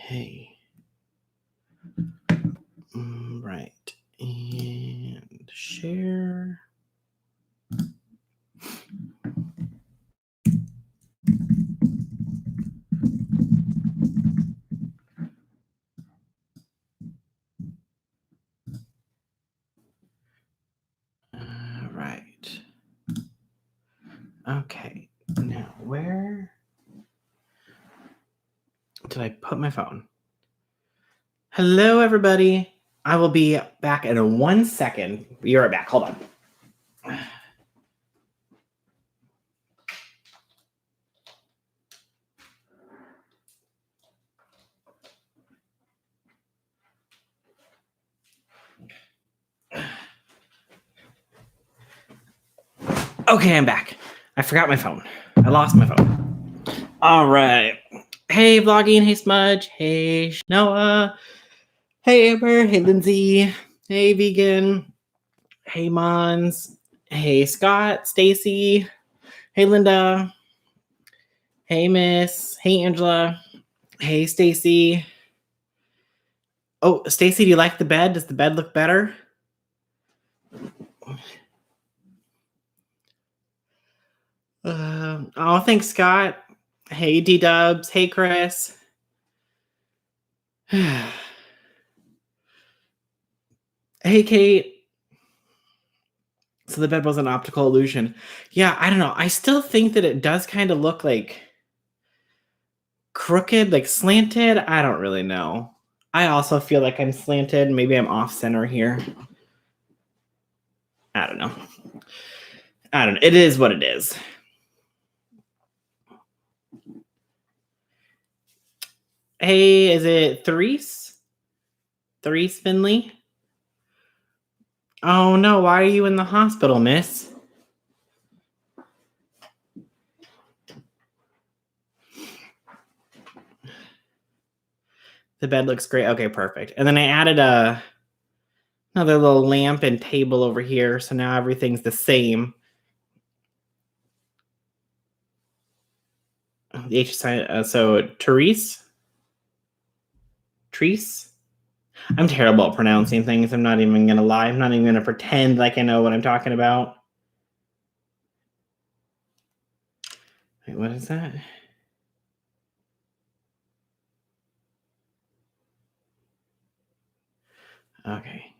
Okay. Right. And share. Right. Okay. Now, where did I put my phone? Hello, everybody. I will be back in 1 second. Be right back. Hold on. Okay, I'm back. I forgot my phone. I lost my phone. All right. Hey, vlogging. Hey, Smudge. Hey, Noah. Hey, Amber. Hey, Lindsay. Hey, Vegan. Hey, Mons. Hey, Scott. Stacy. Hey, Linda. Hey, Miss. Hey, Angela. Hey, Stacy. Oh, Stacy, do you like the bed? Does the bed look better? Oh, thanks, Scott. Hey, D-Dubs. Hey, Chris. Hey, Kate. So the bed was an optical illusion. Yeah, I don't know. I still think that it does kind of look like crooked, like slanted. I don't really know. I also feel like I'm slanted. Maybe I'm off center here. I don't know. It is what it is. Hey, is it Therese? Therese Finley? Oh no, why are you in the hospital, miss? The bed looks great. Okay, perfect. And then I added another little lamp and table over here, so now everything's the same. The H sign. So Therese. I'm terrible at pronouncing things. I'm not even gonna lie. I'm not even gonna pretend like I know what I'm talking about. Wait, what is that? Okay.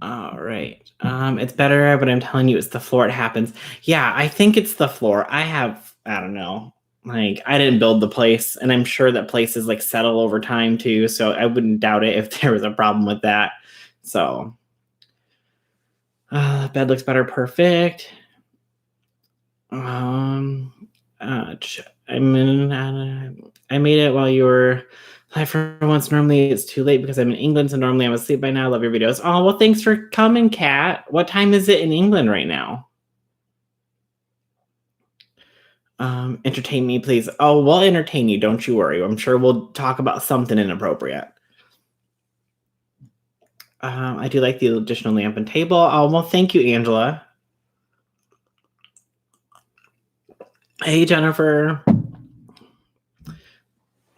All right. It's better, but I'm telling you, it's the floor. It happens. Yeah, I think it's the floor. I don't know. Like, I didn't build the place, and I'm sure that places like settle over time too. So I wouldn't doubt it if there was a problem with that. So, bed looks better. Perfect. I made it while you were live for once. Normally it's too late because I'm in England, so normally I'm asleep by now. Love your videos. Oh, well, thanks for coming, Kat. What time is it in England right now? Entertain me, please. Oh, we'll entertain you. Don't you worry. I'm sure we'll talk about something inappropriate. I do like the additional lamp and table. Oh, well, thank you, Angela. Hey, Jennifer.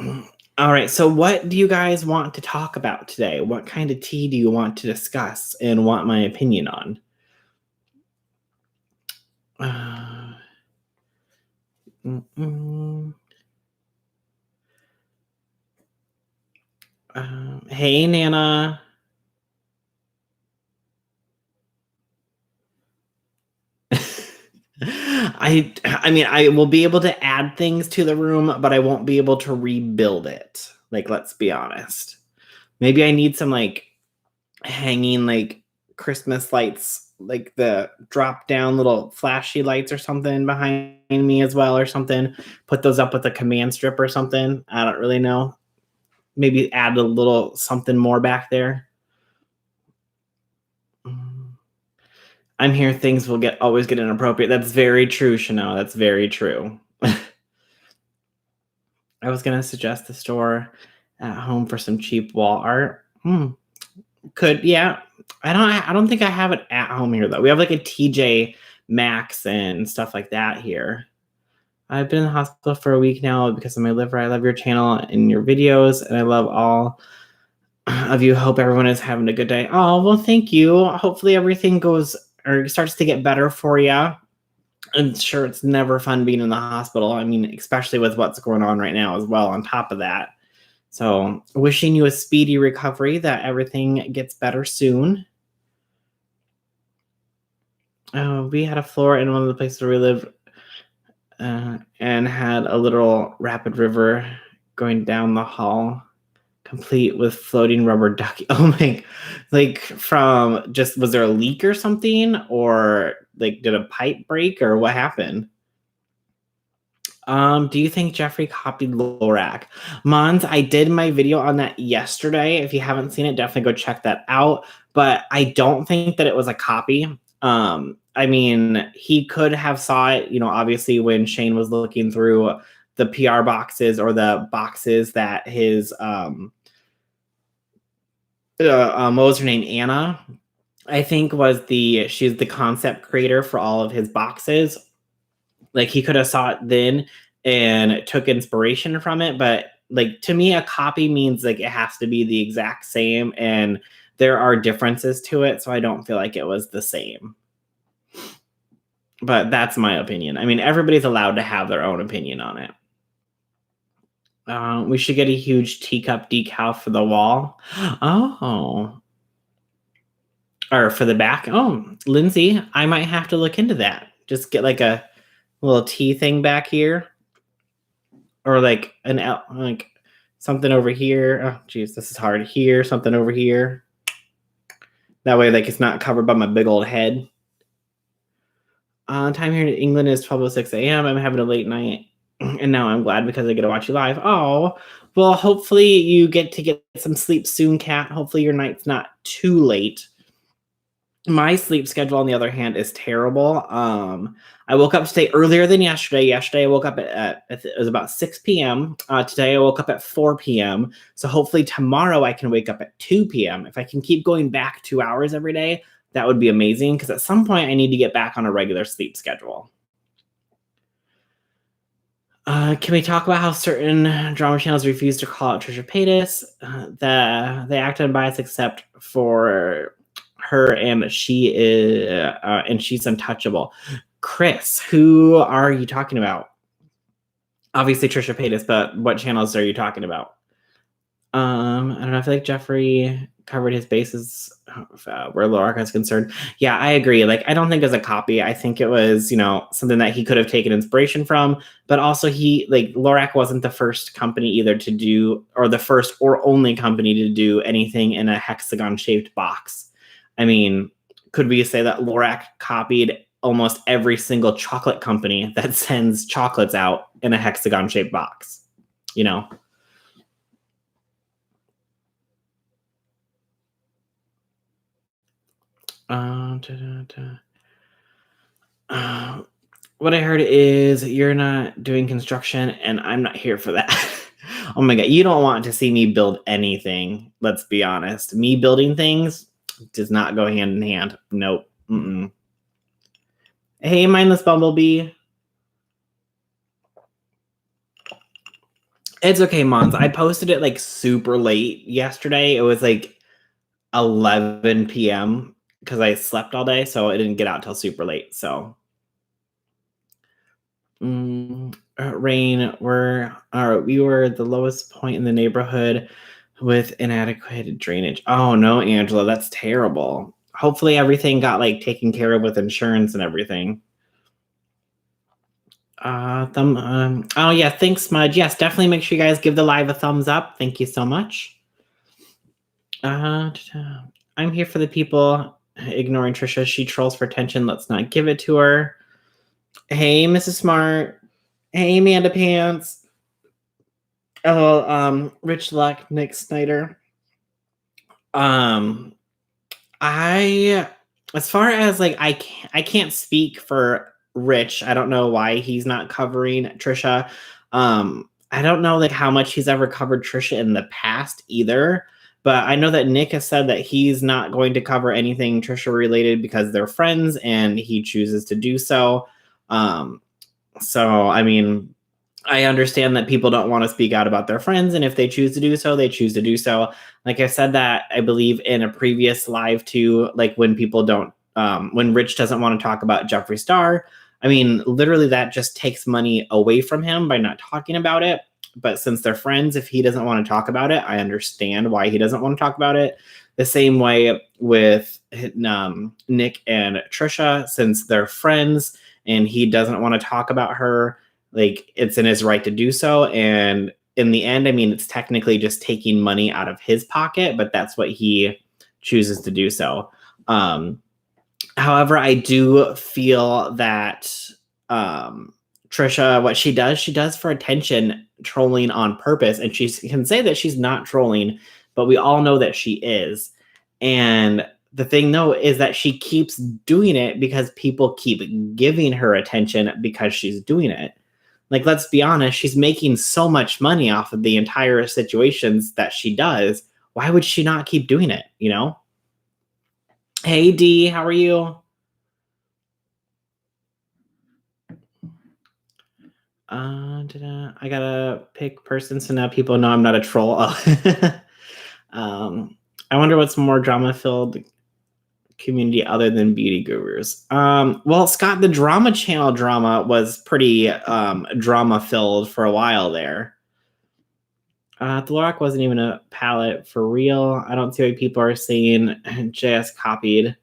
All right, so what do you guys want to talk about today? What kind of tea do you want to discuss and want my opinion on? Hey, Nana. I mean, I will be able to add things to the room, but I won't be able to rebuild it. Like, let's be honest. Maybe I need some like hanging like Christmas lights, like the drop down little flashy lights or something behind me as well, or something. Put those up with a command strip or something. I don't really know. Maybe add a little something more back there. I'm here. Things will always get inappropriate. That's very true, Chanel. That's very true. I was gonna suggest the store at home for some cheap wall art. Could, yeah. I don't think I have it at home here though. We have like a TJ Maxx and stuff like that here. I've been in the hospital for a week now because of my liver. I love your channel and your videos, and I love all of you. Hope everyone is having a good day. Oh, well, thank you. Hopefully everything goes or starts to get better for you. I'm sure it's never fun being in the hospital. I mean, especially with what's going on right now as well on top of that. So wishing you a speedy recovery, that everything gets better soon. We had a floor in one of the places where we live and had a little rapid river going down the hall, complete with floating rubber ducky. Oh my, like from just, was there a leak or something? Or like did a pipe break or what happened? Do you think Jeffree copied Lorac? Mons, I did my video on that yesterday. If you haven't seen it, definitely go check that out. But I don't think that it was a copy. I mean, he could have saw it, obviously when Shane was looking through the PR boxes or the boxes that his what was her name? Anna, I think she's the concept creator for all of his boxes. Like he could have saw it then and took inspiration from it, but like to me a copy means like it has to be the exact same, and there are differences to it, so I don't feel like it was the same. But that's my opinion. I mean, everybody's allowed to have their own opinion on it. We should get a huge teacup decal for the wall. Oh. Or for the back. Oh, Lindsay, I might have to look into that. Just get like a little tea thing back here, or like like something over here. Oh geez, this is hard. Here, something over here. That way, like it's not covered by my big old head. Time here in England is 12:06 a.m. I'm having a late night, and now I'm glad because I get to watch you live. Oh, well, hopefully you get to get some sleep soon, Kat. Hopefully your night's not too late. My sleep schedule, on the other hand, is terrible. I woke up today earlier than yesterday. Yesterday, I woke up at it was about 6 p.m. Today, I woke up at 4 p.m. So hopefully tomorrow I can wake up at 2 p.m. If I can keep going back 2 hours every day, that would be amazing, because at some point I need to get back on a regular sleep schedule. Can we talk about how certain drama channels refuse to call out Trisha Paytas? They act unbiased except for her, and she's untouchable. Chris, who are you talking about? Obviously Trisha Paytas, but what channels are you talking about? I don't know. I feel like Jeffree covered his bases where Lorac is concerned. Yeah, I agree. Like, I don't think it was a copy. I think it was, something that he could have taken inspiration from. But also, Lorac wasn't the first company either to do, or the first or only company to do anything in a hexagon-shaped box. I mean, could we say that Lorac copied almost every single chocolate company that sends chocolates out in a hexagon-shaped box? What I heard is you're not doing construction, and I'm not here for that. Oh my god, you don't want to see me build anything. Let's be honest. Me building things does not go hand in hand. Nope. Mm-mm. Hey, mindless bumblebee. It's okay, Mons. I posted it like super late yesterday. It was like 11 p.m. because I slept all day, so it didn't get out till super late. So, rain, we were the lowest point in the neighborhood with inadequate drainage. Oh no, Angela, that's terrible. Hopefully everything got like taken care of with insurance and everything. Oh yeah, thanks, Smudge. Yes, definitely make sure you guys give the live a thumbs up. Thank you so much. I'm here for the people ignoring Trisha. She trolls for attention. Let's not give it to her. Hey, Mrs. Smart. Hey, Amanda Pants. Oh, Rich Luck, Nick Snyder. As far as like, I can't speak for Rich. I don't know why he's not covering Trisha. I don't know like how much he's ever covered Trisha in the past either. But I know that Nick has said that he's not going to cover anything Trisha related because they're friends and he chooses to do so. So, I mean, I understand that people don't want to speak out about their friends, and if they choose to do so, they choose to do so. Like I said that, I believe, in a previous live too, like when people don't, when Rich doesn't want to talk about Jeffree Star, I mean, literally that just takes money away from him by not talking about it. But since they're friends, if he doesn't want to talk about it, I understand why he doesn't want to talk about it. The same way with Nick and Trisha, since they're friends and he doesn't want to talk about her, like, it's in his right to do so. And in the end, I mean, it's technically just taking money out of his pocket, but that's what he chooses to do so. However, I do feel that Trisha, what she does for attention, trolling on purpose. And she can say that she's not trolling, but we all know that she is. And the thing, though, is that she keeps doing it because people keep giving her attention because she's doing it. Like, let's be honest, she's making so much money off of the entire situations that she does. Why would she not keep doing it, you know? Hey, Dee, how are you? I gotta pick person so now people know I'm not a troll. I wonder what's more drama-filled community other than beauty gurus. Well, Scott, the drama channel drama was pretty drama-filled for a while there. The Lorac wasn't even a palette for real. I don't see why people are saying JS copied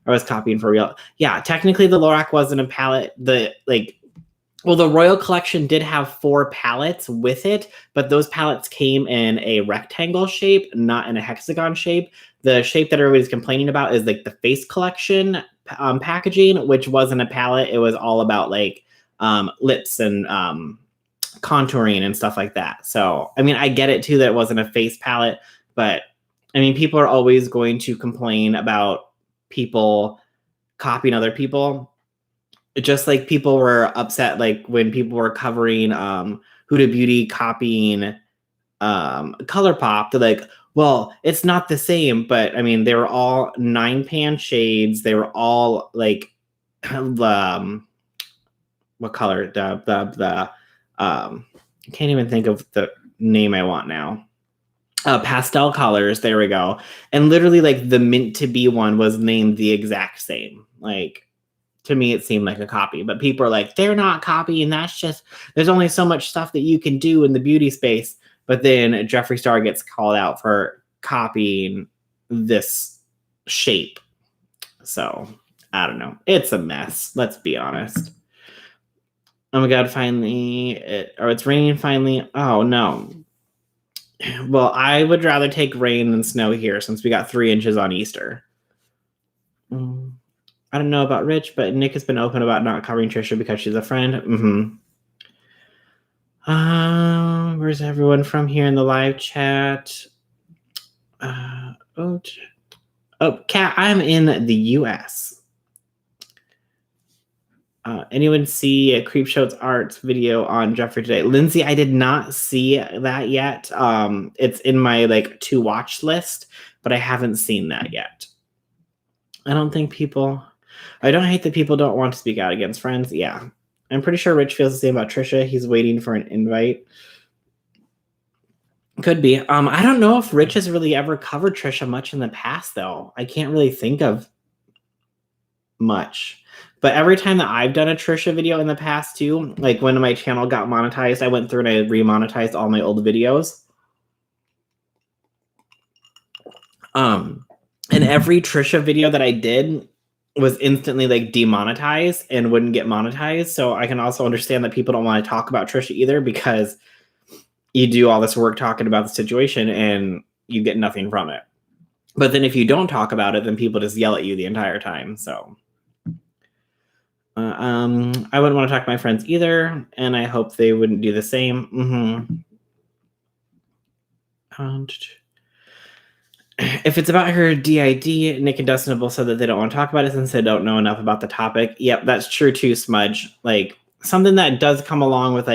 or was copying for real. Yeah, technically the Lorac wasn't a palette. The Royal Collection did have 4 palettes with it, but those palettes came in a rectangle shape, not in a hexagon shape. The shape that everybody's complaining about is like the Face Collection packaging, which wasn't a palette. It was all about like lips and contouring and stuff like that. So, I mean, I get it too that it wasn't a face palette, but I mean, people are always going to complain about people copying other people. Just like people were upset, like when people were covering Huda Beauty copying ColourPop, they're like, well, it's not the same, but I mean, they were all 9-pan shades. They were all like, what color? I can't even think of the name I want now. Pastel colors. There we go. And literally, like the Mint to Be one was named the exact same. Like, to me, it seemed like a copy, but people are like, they're not copying. That's just, there's only so much stuff that you can do in the beauty space. But then Jeffree Star gets called out for copying this shape. So I don't know. It's a mess. Let's be honest. Oh my God, finally, it's raining finally. Oh no. Well, I would rather take rain than snow here since we got 3 inches on Easter. I don't know about Rich, but Nick has been open about not covering Trisha because she's a friend. Where's everyone from here in the live chat? Kat, I'm in the U.S. Anyone see a Creepshow's Arts video on Jeffree today? Lindsay, I did not see that yet. It's in my to watch list, but I haven't seen that yet. I don't hate that people don't want to speak out against friends. Yeah. I'm pretty sure Rich feels the same about Trisha. He's waiting for an invite. Could be. I don't know if Rich has really ever covered Trisha much in the past, though. I can't really think of much. But every time that I've done a Trisha video in the past, too, like when my channel got monetized, I went through and I remonetized all my old videos. And every Trisha video that I did was instantly demonetized and wouldn't get monetized. So I can also understand that people don't want to talk about Trisha either, because you do all this work talking about the situation and you get nothing from it. But then if you don't talk about it, then people just yell at you the entire time. So I wouldn't want to talk to my friends either, and I hope they wouldn't do the same. If it's about her DID, Nick and Dustin both said that they don't want to talk about it since they don't know enough about the topic. Yep, that's true too, Smudge. Something that does come along with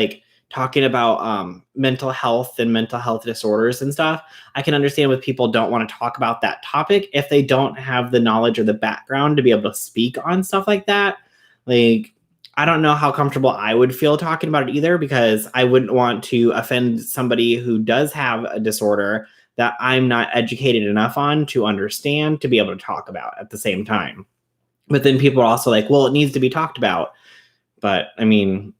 talking about mental health and mental health disorders and stuff. I can understand when people don't want to talk about that topic if they don't have the knowledge or the background to be able to speak on stuff like that. I don't know how comfortable I would feel talking about it either, because I wouldn't want to offend somebody who does have a disorder that I'm not educated enough on to understand to be able to talk about at the same time. But then people are also like, well, it needs to be talked about. But I mean,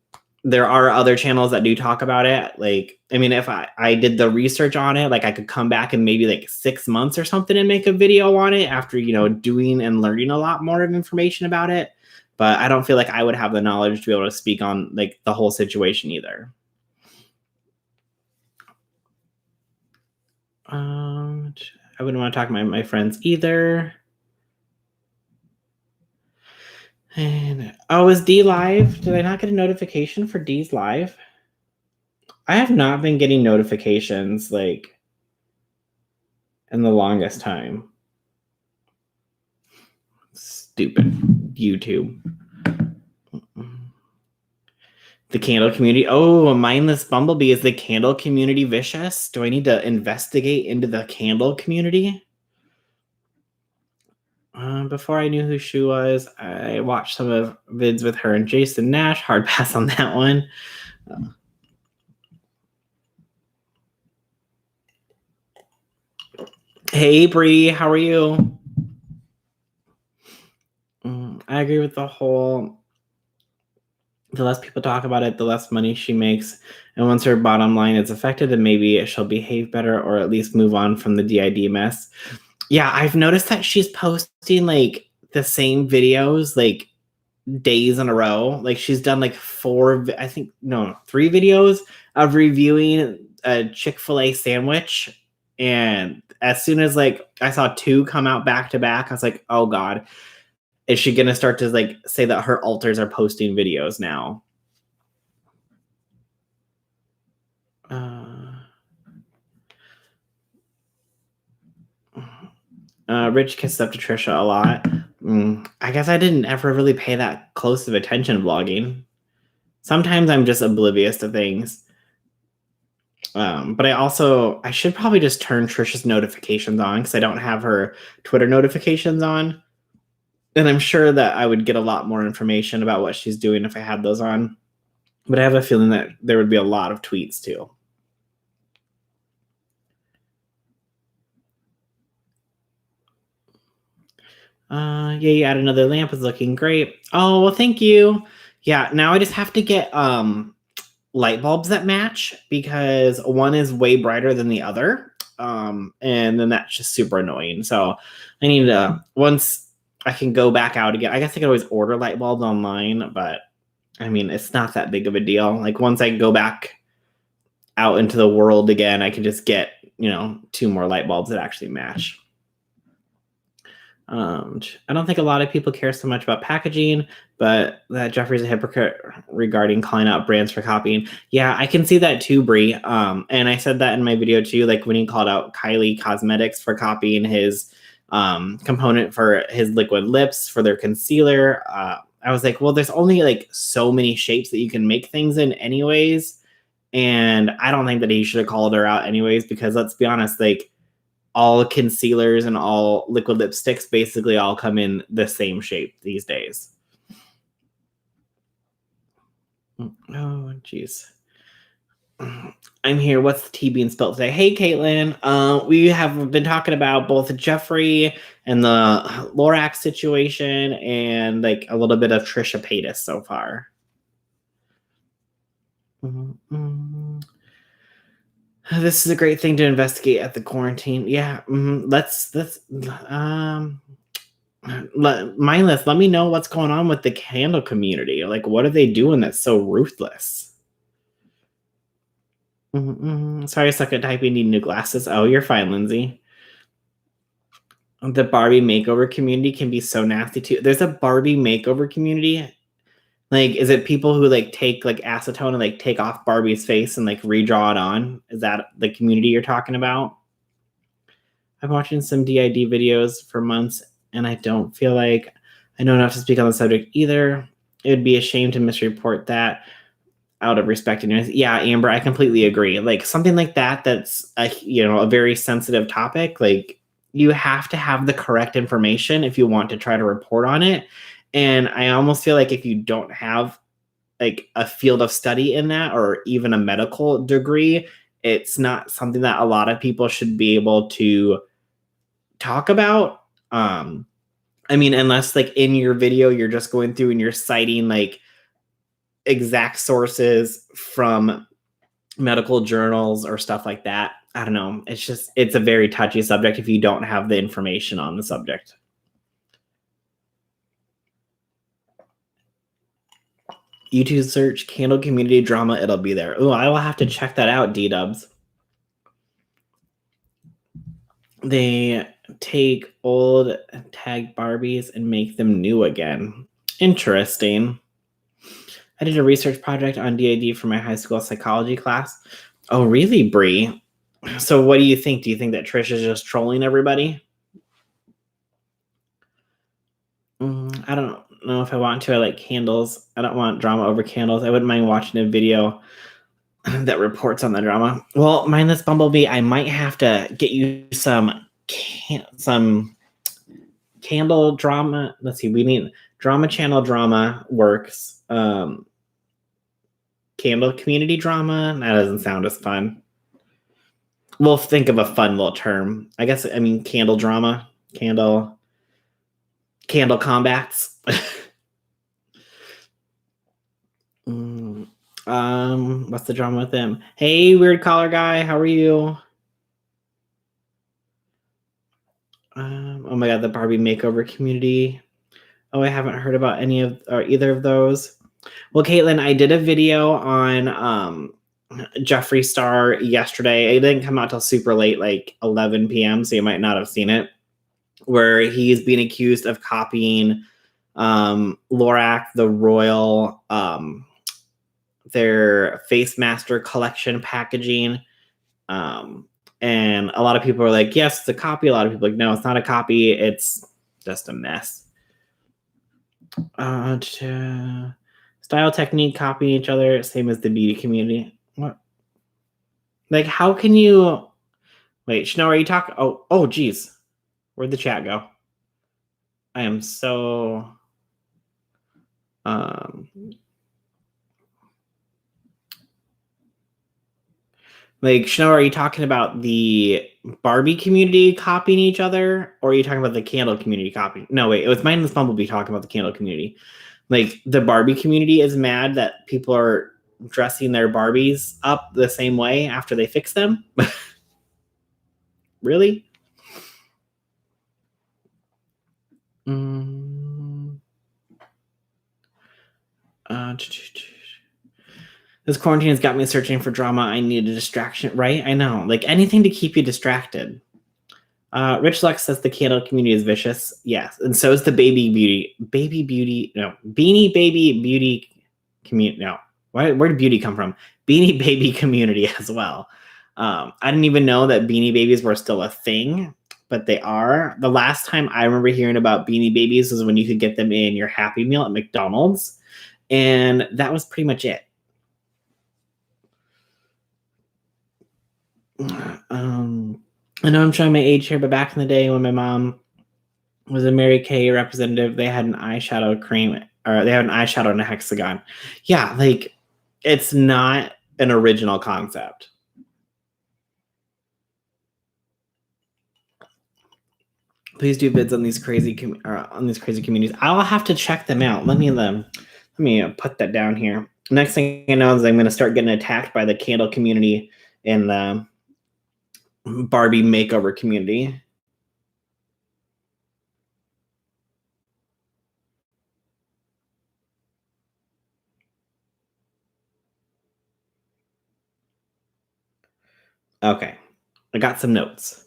there are other channels that do talk about it. Like, I mean, if I did the research on it, like I could come back in maybe like 6 months or something and make a video on it after, doing and learning a lot more of information about it. But I don't feel like I would have the knowledge to be able to speak on like the whole situation either. I wouldn't want to talk to my friends either. And is D live? Did I not get a notification for D's live? I have not been getting notifications like in the longest time. Stupid YouTube. The candle community. Oh, a mindless bumblebee. Is the candle community vicious? Do I need to investigate into the candle community? Before I knew who she was, I watched some of vids with her and Jason Nash. Hard pass on that one. Hey, Bree, how are you? I agree with the whole, the less people talk about it, the less money she makes. And once her bottom line is affected, then maybe she'll behave better or at least move on from the DID mess. Yeah, I've noticed that she's posting like the same videos like days in a row. Like she's done like 3 videos of reviewing a Chick-fil-A sandwich. And as soon as like I saw 2 come out back to back, I was like, oh God, is she gonna start to like say that her alters are posting videos now? Rich kisses up to Trisha a lot. I guess I didn't ever really pay that close of attention vlogging. Sometimes I'm just oblivious to things. But I should probably just turn Trisha's notifications on because I don't have her Twitter notifications on. And I'm sure that I would get a lot more information about what she's doing if I had those on. But I have a feeling that there would be a lot of tweets too. Yeah, you add another lamp. Is looking great. Oh, well, thank you. Yeah, now I just have to get light bulbs that match because one is way brighter than the other. And then that's just super annoying. So I need to, once I can go back out again, I guess I could always order light bulbs online, but I mean, it's not that big of a deal. Like once I go back out into the world again, I can just get, 2 more light bulbs that actually match. I don't think a lot of people care so much about packaging, but that Jeffree's a hypocrite regarding calling out brands for copying. Yeah, I can see that too, Brie. And I said that in my video too, like when he called out Kylie Cosmetics for copying his component for his liquid lips for their concealer. I was like, well, there's only like so many shapes that you can make things in anyways. And I don't think that he should have called her out anyways, because let's be honest, like all concealers and all liquid lipsticks basically all come in the same shape these days. Oh, jeez. I'm here. What's the tea being spilled today? Hey, Caitlin. We have been talking about both Jeffree and the Lorax situation and like a little bit of Trisha Paytas so far. This is a great thing to investigate at the quarantine. Yeah. Let's mindless. Let me know what's going on with the candle community. Like, what are they doing that's so ruthless? Sorry, I suck at typing. Need new glasses. Oh, you're fine, Lindsay. The Barbie makeover community can be so nasty too. There's a Barbie makeover community. Like, is it people who like take like acetone and like take off Barbie's face and like redraw it on? Is that the community you're talking about? I'm watching some DID videos for months and I don't feel like I know enough to speak on the subject either. It would be a shame to misreport that out of respect. Yeah, Amber, I completely agree. Like something like that, that's a very sensitive topic. Like you have to have the correct information if you want to try to report on it. And I almost feel like if you don't have like a field of study in that or even a medical degree, it's not something that a lot of people should be able to talk about. I mean, unless like in your video, you're just going through and you're citing like exact sources from medical journals or stuff like that. I don't know. It's a very touchy subject if you don't have the information on the subject. YouTube search candle community drama. It'll be there. Oh, I will have to check that out, D-dubs. They take old tag Barbies and make them new again. Interesting. I did a research project on DID for my high school psychology class. Oh, really, Bree? So what do you think? Do you think that Trish is just trolling everybody? I don't know if I want to. I like candles. I don't want drama over candles. I wouldn't mind watching a video that reports on the drama. Well, mindless Bumblebee, I might have to get you some candle drama. Let's see. We need drama channel drama works. Candle community drama. That doesn't sound as fun. We'll think of a fun little term. I guess, I mean, candle drama. Candle combats. What's the drama with them? Hey, weird collar guy, how are you? Oh my god, the Barbie makeover community. Oh, I haven't heard about any of or either of those. Well, Caitlin, I did a video on Jeffree Star yesterday. It didn't come out till super late, like 11 p.m., so you might not have seen it, where he's being accused of copying Lorac, the Royal, their Face Master collection packaging. And a lot of people are like, yes, it's a copy. A lot of people are like, no, it's not a copy. It's just a mess. Style, technique, copying each other, same as the beauty community. What? Like, how can you... Wait, Chanel, are you talking... Oh, geez. Where'd the chat go? I am so... Like, Chanel, are you talking about the Barbie community copying each other? Or are you talking about the candle community copying? No, wait, it was Mindless Bumblebee talking about the candle community. Like, the Barbie community is mad that people are dressing their Barbies up the same way after they fix them? Really? This quarantine has got me searching for drama. I need a distraction, right? I know. Like, anything to keep you distracted. Rich Lux says the candle community is vicious. Yes. And so is the beanie baby beauty community. No. Where did beauty come from? Beanie baby community as well. I didn't even know that beanie babies were still a thing, but they are. The last time I remember hearing about beanie babies was when you could get them in your Happy Meal at McDonald's. And that was pretty much it. I know I'm showing my age here, but back in the day when my mom was a Mary Kay representative, they had an eyeshadow cream, or they had an eyeshadow in a hexagon. Yeah, like, it's not an original concept. Please do vids on these crazy communities. I'll have to check them out. Let me put that down here. Next thing I know is I'm going to start getting attacked by the candle community and the Barbie makeover community. Okay, I got some notes.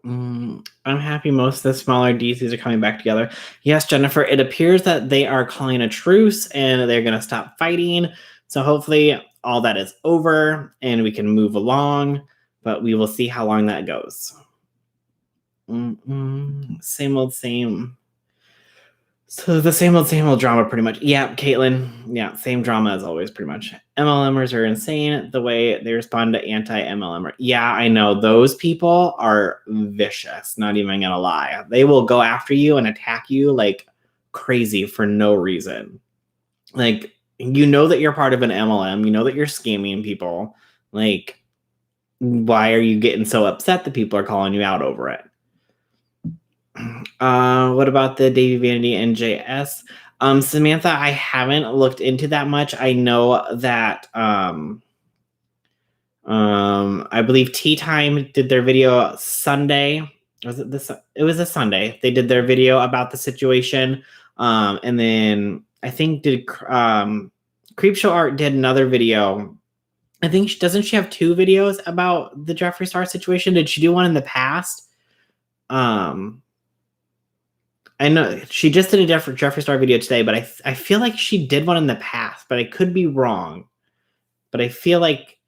I'm happy most of the smaller DCs are coming back together. Yes, Jennifer, it appears that they are calling a truce and they're going to stop fighting. So hopefully all that is over and we can move along, but we will see how long that goes. Same old same. So the same old drama pretty much. Yeah, Caitlin. Yeah, same drama as always pretty much. MLMers are insane the way they respond to anti-MLMer. Yeah, I know. Those people are vicious. Not even going to lie. They will go after you and attack you like crazy for no reason. Like, you know that you're part of an MLM, you know that you're scamming people. Like, why are you getting so upset that people are calling you out over it? What about the Davy Vanity NJS? Samantha, I haven't looked into that much. I know that I believe Tea Time did their video Sunday. Was it this? It was a Sunday. They did their video about the situation. And then I think Creepshow Art did another video. I think doesn't she have 2 videos about the Jeffree Star situation? Did she do one in the past? I know she just did a Jeffree Star video today, but I feel like she did one in the past, but I could be wrong. But I feel like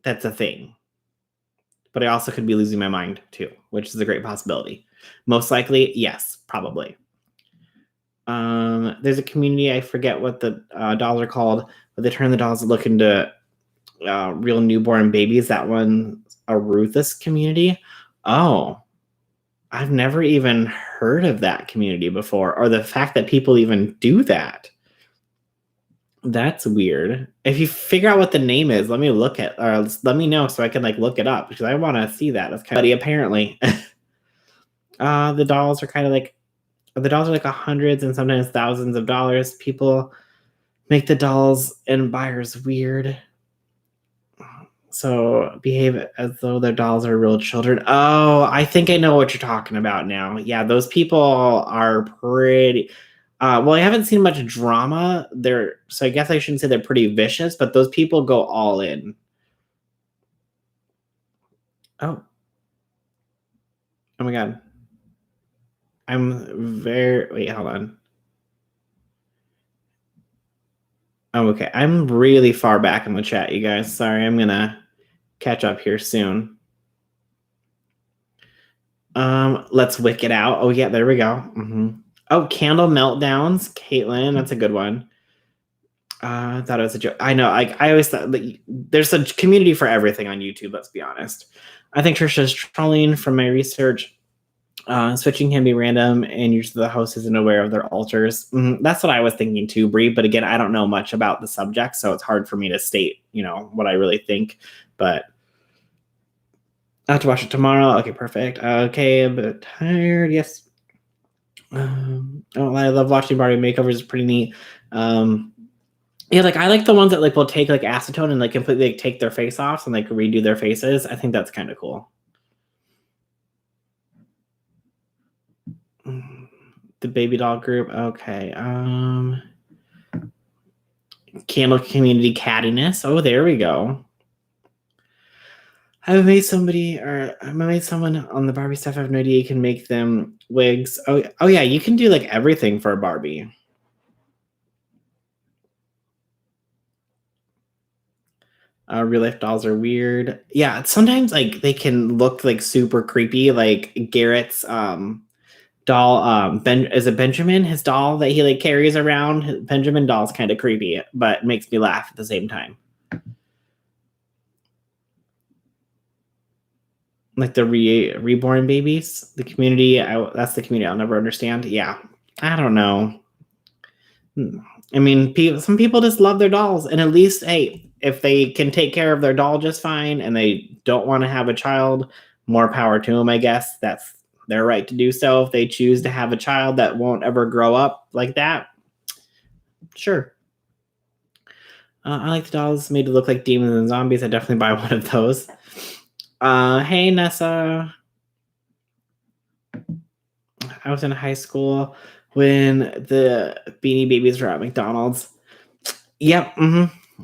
that's a thing. But I also could be losing my mind too, which is a great possibility. Most likely, yes, probably. There's a community, I forget what the dolls are called, but they turn the dolls that look into real newborn babies. That one, a Ruthless community. Oh, I've never even heard of that community before, or the fact that people even do that. That's weird. If you figure out what the name is, let me look at, or let me know so I can like look it up because I want to see that. That's kind of funny. Apparently, the dolls are kind of like hundreds and sometimes thousands of dollars. People make the dolls and buyers weird. So behave as though their dolls are real children. Oh, I think I know what you're talking about now. Yeah, those people are pretty. Well, I haven't seen much drama there, so I guess I shouldn't say they're pretty vicious, but those people go all in. Oh. Oh my god. Wait, hold on. Oh, okay. I'm really far back in the chat, you guys. Sorry, I'm gonna catch up here soon. Let's wick it out. Oh yeah, there we go. Oh, Candle Meltdowns, Caitlin, that's a good one. I thought it was a joke. I know. I always thought that there's a community for everything on YouTube. Let's be honest. I think Trisha's trolling from my research. Switching can be random, and usually the host isn't aware of their alters. That's what I was thinking too, Bree. But again, I don't know much about the subject, so it's hard for me to state, what I really think. But I have to watch it tomorrow. Okay, perfect. Okay, I'm a bit tired. Yes. I love watching Barbie makeovers. It's pretty neat. Yeah, like I like the ones that like will take like acetone and like completely like, take their face off and like redo their faces. I think that's kind of cool. The baby doll group. Okay. Candle community cattiness. Oh, there we go. I made someone on the Barbie stuff. I have no idea you can make them wigs. Oh yeah, you can do like everything for a Barbie. Real life dolls are weird. Yeah, sometimes like they can look like super creepy. Like Garrett's doll, is it Benjamin? His doll that he like carries around. Benjamin doll's kind of creepy, but makes me laugh at the same time. Like the reborn babies, the community. That's the community I'll never understand. Yeah, I don't know. I mean, some people just love their dolls, and at least, hey, if they can take care of their doll just fine, and they don't want to have a child, more power to them. I guess that's their right to do so. If they choose to have a child that won't ever grow up like that, sure. I like the dolls made to look like demons and zombies. I definitely buy one of those. Hey, Nessa. I was in high school when the Beanie Babies were at McDonald's. Yep.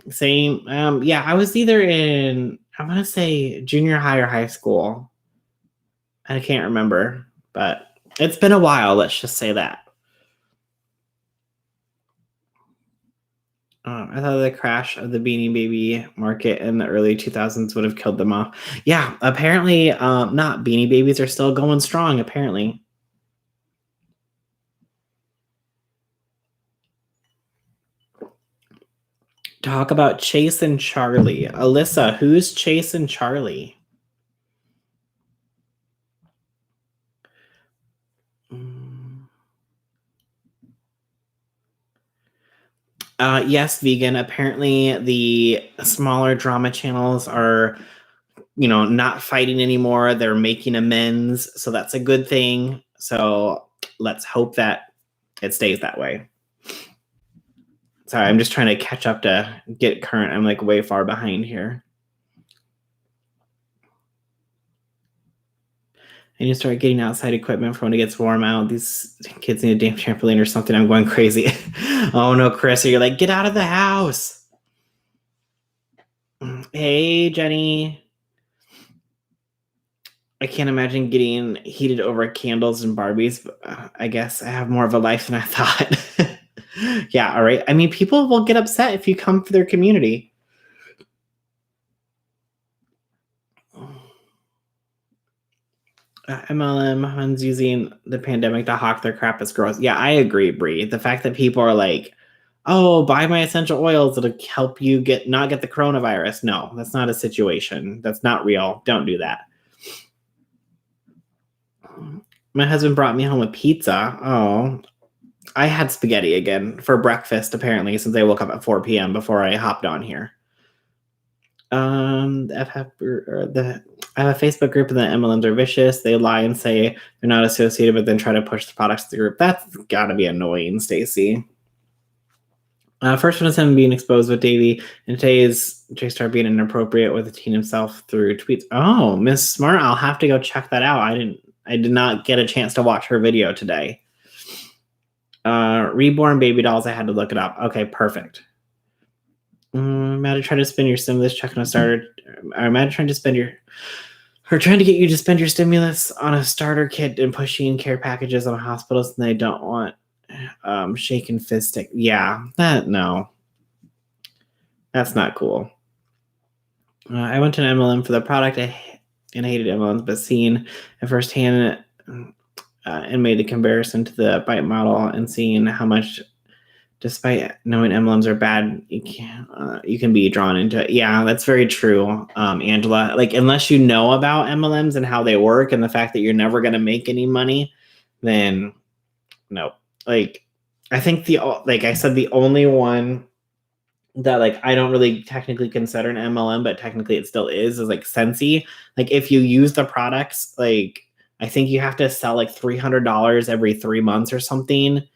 Same. Yeah, I was either in, I want to say junior high or high school. I can't remember, but it's been a while. Let's just say that. I thought the crash of the Beanie Baby market in the early 2000s would have killed them off. Yeah, apparently not. Beanie Babies are still going strong, apparently. Talk about Chase and Charlie. Alyssa, who's Chase and Charlie? Yes, vegan. Apparently, the smaller drama channels are, not fighting anymore. They're making amends, so that's a good thing. So let's hope that it stays that way. Sorry, I'm just trying to catch up to get current. I'm like way far behind here. I need to start getting outside equipment for when it gets warm out. These kids need a damn trampoline or something. I'm going crazy. Oh no, Chris, you're like, get out of the house. Hey, Jenny. I can't imagine getting heated over candles and Barbies. But I guess I have more of a life than I thought. Yeah, all right. I mean, people will get upset if you come for their community. MLM Huns using the pandemic to hawk their crap as gross. Yeah, I agree, Bree. The fact that people are like, oh, buy my essential oils, it'll help you not get the coronavirus. No, that's not a situation. That's not real. Don't do that. My husband brought me home a pizza. Oh, I had spaghetti again for breakfast, apparently, since I woke up at 4 p.m. before I hopped on here. I have a Facebook group and the MLMs are vicious. They lie and say they're not associated, but then try to push the products to the group. That's gotta be annoying, Stacy. First one is him being exposed with Davey, and today's Jeffree Star being inappropriate with the teen himself through tweets. Oh, Miss Smart, I'll have to go check that out. I did not get a chance to watch her video today. Reborn baby dolls, I had to look it up. Okay, perfect. Matt, trying to spend your stimulus check on a starter. Matt, trying to get you to spend your stimulus on a starter kit and pushing care packages on hospitals, and they don't want shaken fist stick. Yeah, no, that's not cool. I went to an MLM for the product and I hated MLMs, but seeing it firsthand and made the comparison to the bite model and seeing how much, despite knowing MLMs are bad, you can be drawn into it. Yeah, that's very true, Angela. Like, unless you know about MLMs and how they work and the fact that you're never going to make any money, then no. Like, I think like I said, the only one that like I don't really technically consider an MLM, but technically it still is like Scentsy. Like, if you use the products, like I think you have to sell like $300 every 3 months or something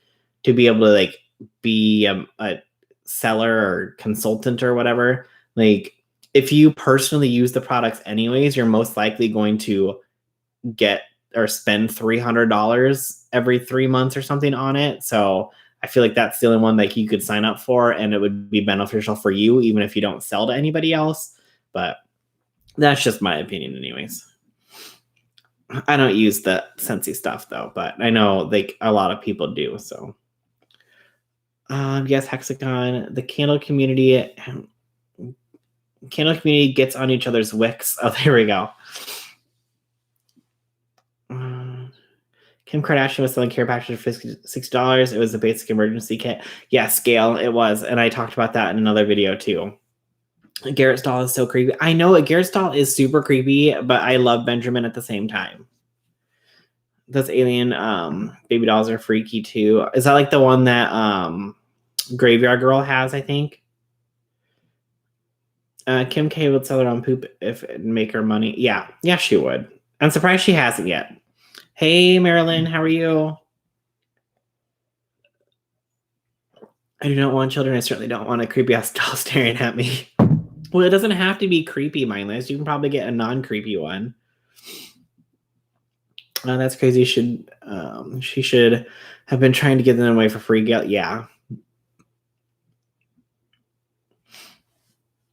to be able to like be a seller or consultant or whatever. Like, if you personally use the products anyways, you're most likely going to get or spend $300 every 3 months or something on it. So I feel like that's the only one like you could sign up for and it would be beneficial for you, even if you don't sell to anybody else. But that's just my opinion anyways. I don't use the Scentsy stuff though, but I know like a lot of people do. So yes, Hexagon, the candle community gets on each other's wicks. Oh, there we go. Kim Kardashian was selling care packages for $60. It was a basic emergency kit. Yeah, scale, it was. And I talked about that in another video too. Garrett's doll is so creepy. I know Garrett's doll is super creepy, but I love Benjamin at the same time. Those alien baby dolls are freaky too. Is that like the one that Graveyard Girl has, I think? Kim K would sell her own poop if it'd make her money. Yeah, she would. I'm surprised she hasn't yet. Hey, Marilyn, how are you? I do not want children. I certainly don't want a creepy ass doll staring at me. Well, it doesn't have to be creepy, mindless. You can probably get a non-creepy one. That's crazy. She should have been trying to get them away for free. Yeah.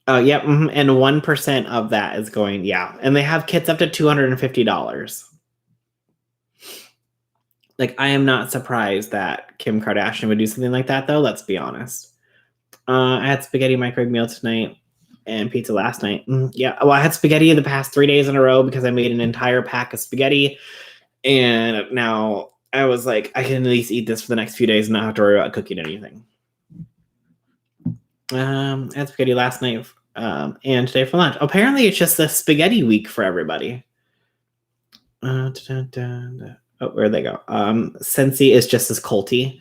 Oh, yep. Yeah, and 1% of that is going, yeah. And they have kits up to $250. Like, I am not surprised that Kim Kardashian would do something like that, though. Let's be honest. I had spaghetti microwave meal tonight and pizza last night. Yeah, well, I had spaghetti the past 3 days in a row because I made an entire pack of spaghetti. And now I was like, I can at least eat this for the next few days and not have to worry about cooking anything. I had spaghetti last night and today for lunch. Apparently, it's just the spaghetti week for everybody. Oh, where'd they go? Scentsy is just as culty.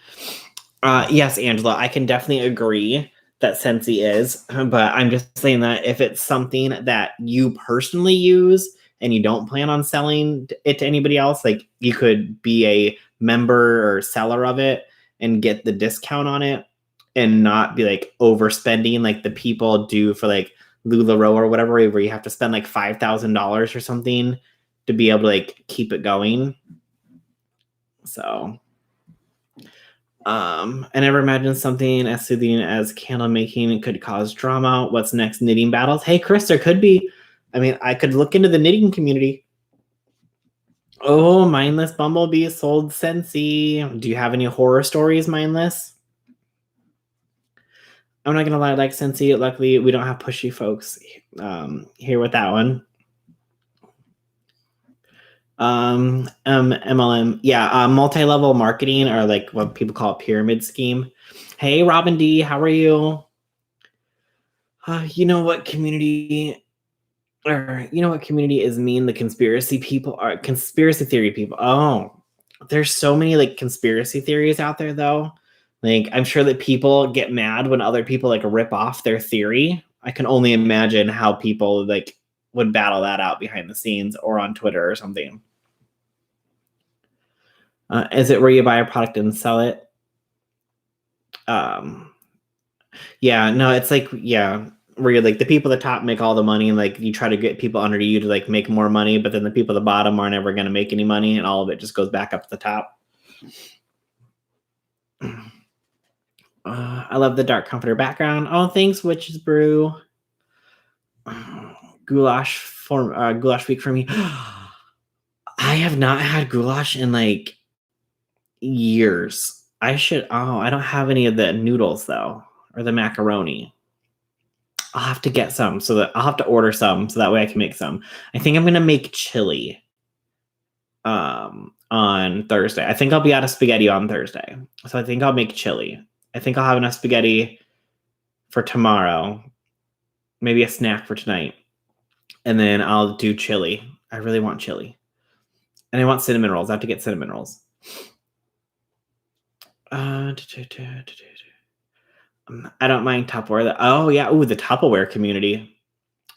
Yes, Angela, I can definitely agree that Scentsy is, but I'm just saying that if it's something that you personally use and you don't plan on selling it to anybody else, like you could be a member or seller of it and get the discount on it and not be like overspending like the people do for like LuLaRoe or whatever, where you have to spend like $5,000 or something to be able to like keep it going. So I never imagined something as soothing as candle making could cause drama. What's next? Knitting battles? Hey, Chris, there could be. I mean, I could look into the knitting community. Oh, Mindless Bumblebee sold Scentsy. Do you have any horror stories, Mindless? I'm not gonna lie, like Scentsy. Luckily, we don't have pushy folks here with that one. MLM, yeah, multi-level marketing, or like what people call a pyramid scheme. Hey, Robin D, how are you? You know what community, or you know what community is mean? The conspiracy people are conspiracy theory people. Oh, there's so many like conspiracy theories out there though. Like I'm sure that people get mad when other people like rip off their theory. I can only imagine how people like would battle that out behind the scenes or on Twitter or something. Is it where you buy a product and sell it? Um, yeah, no, it's like, yeah, where you're like the people at the top make all the money and like you try to get people under you to like make more money, but then the people at the bottom aren't ever going to make any money and all of it just goes back up to the top. I love the dark comforter background. Oh, thanks, Witch's Brew. Goulash week for me. I have not had goulash in like years. I should. Oh, I don't have any of the noodles though, or the macaroni. I'll have to get some so that I'll have to order some so that way I can make some. I think I'm gonna make chili on Thursday. I think I'll be out of spaghetti on Thursday. So I think I'll make chili. I think I'll have enough spaghetti for tomorrow. Maybe a snack for tonight. And then I'll do chili. I really want chili. And I want cinnamon rolls. I have to get cinnamon rolls. I don't mind Tupperware. Oh yeah, ooh, the Tupperware community.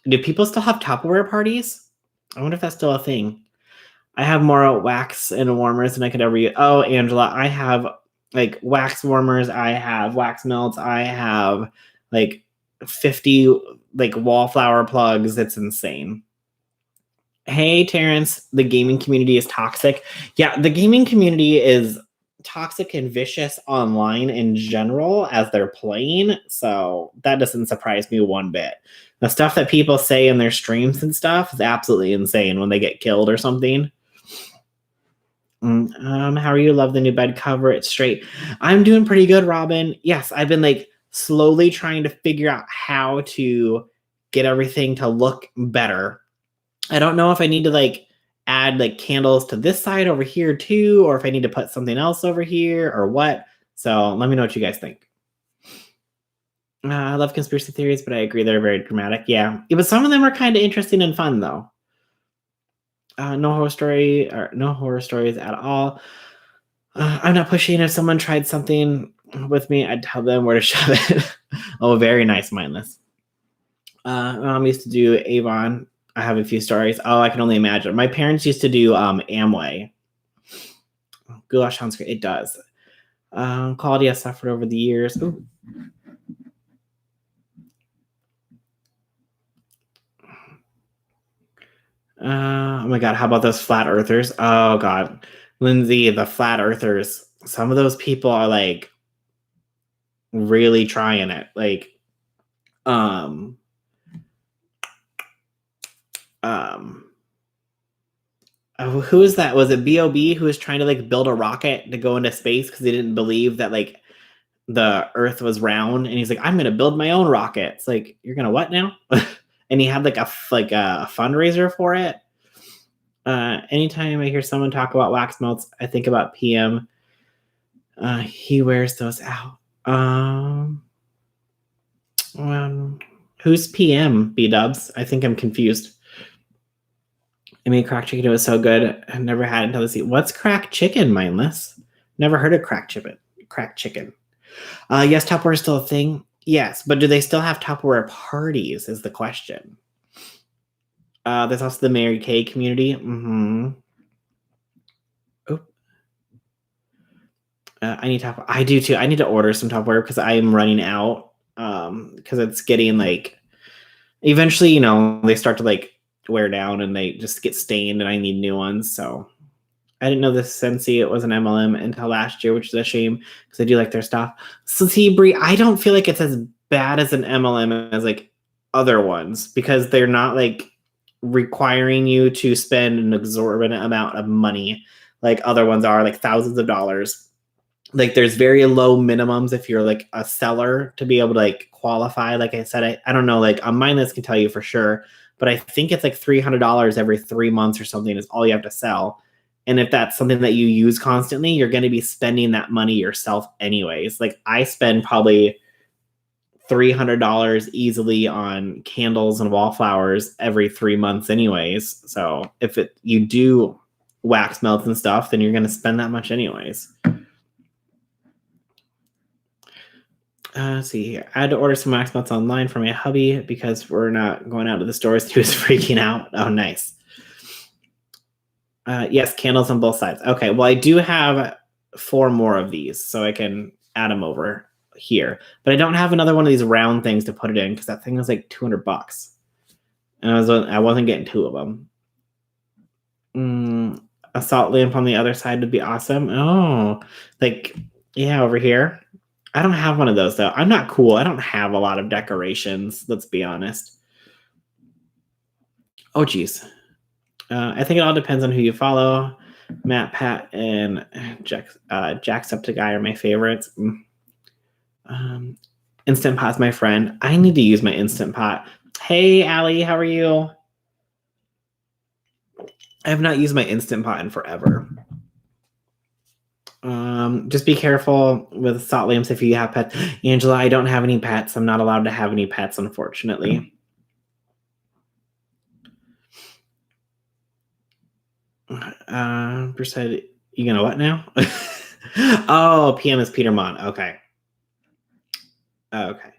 Do people still have Tupperware parties? I wonder if that's still a thing. I have more wax and warmers than I could ever use. Oh, Angela, I have like wax warmers. I have wax melts. I have like 50 like wallflower plugs. It's insane. Hey, Terrence, the gaming community is toxic. Yeah, the gaming community is toxic and vicious online in general as they're playing. So that doesn't surprise me one bit. The stuff that people say in their streams and stuff is absolutely insane when they get killed or something. How are you? Love the new bed cover. It's straight. I'm doing pretty good, Robin. Yes, I've been like slowly trying to figure out how to get everything to look better. I don't know if I need to like add like candles to this side over here too, or if I need to put something else over here or what. So let me know what you guys think. I love conspiracy theories, but I agree they're very dramatic. Yeah, but some of them are kind of interesting and fun though. No horror story or no horror stories at all. I'm not pushing. If someone tried something with me, I'd tell them where to shove it. Oh, very nice, mindless. My mom used to do Avon. I have a few stories. Oh, I can only imagine. My parents used to do Amway. Goulash sounds great. It does. Quality has suffered over the years. Ooh. Oh my god, how about those flat earthers? Oh god, Lindsay, the flat earthers. Some of those people are like really trying it. Like, um, who is that? Was it Bob who was trying to like build a rocket to go into space because he didn't believe that like the Earth was round, and he's like, I'm gonna build my own rocket. It's like, you're gonna what now? And he had like a fundraiser for it. Anytime I hear someone talk about wax melts, I think about PM. He wears those out. Who's PM? B Dubs. I think I'm confused. I mean, cracked chicken. It was so good. I've never had it until this. What's cracked chicken? Mindless. Never heard of cracked chicken. Cracked chicken. Yes, Tupperware is still a thing. Yes, but do they still have Tupperware parties? Is the question. There's also the Mary Kay community. Mm-hmm. I need Tupperware. I do too. I need to order some Tupperware because I am running out. Because it's getting like, eventually, they start to like wear down and they just get stained, and I need new ones. So I didn't know this Scentsy. It was an MLM until last year, which is a shame because I do like their stuff. So see, Brie, I don't feel like it's as bad as an MLM as like other ones because they're not like requiring you to spend an exorbitant amount of money like other ones are, like thousands of dollars. Like there's very low minimums if you're like a seller to be able to like qualify. Like I said, I don't know, like on my list can tell you for sure, but I think it's like $300 every 3 months or something is all you have to sell. And if that's something that you use constantly, you're going to be spending that money yourself anyways. Like I spend probably $300 easily on candles and wallflowers every 3 months anyways. So if you do wax melts and stuff, then you're going to spend that much anyways. Let's see here. I had to order some wax melts online for my hubby because we're not going out to the stores. He was freaking out. Oh, nice. Yes, candles on both sides. Okay, well, I do have 4 more of these, so I can add them over here. But I don't have another one of these round things to put it in because that thing was like $200. And I wasn't getting 2 of them. A salt lamp on the other side would be awesome. Oh, like, yeah, over here. I don't have one of those, though. I'm not cool. I don't have a lot of decorations, let's be honest. Oh, geez. I think it all depends on who you follow. Matt, Pat, and Jacksepticeye are my favorites. Instant Pot's my friend. I need to use my Instant Pot. Hey, Allie, how are you? I have not used my Instant Pot in forever. Just be careful with salt lamps if you have pets. Angela, I don't have any pets. I'm not allowed to have any pets, unfortunately. Bruce said, you gonna what now? Oh, PM is Peter Mon. Okay. Okay.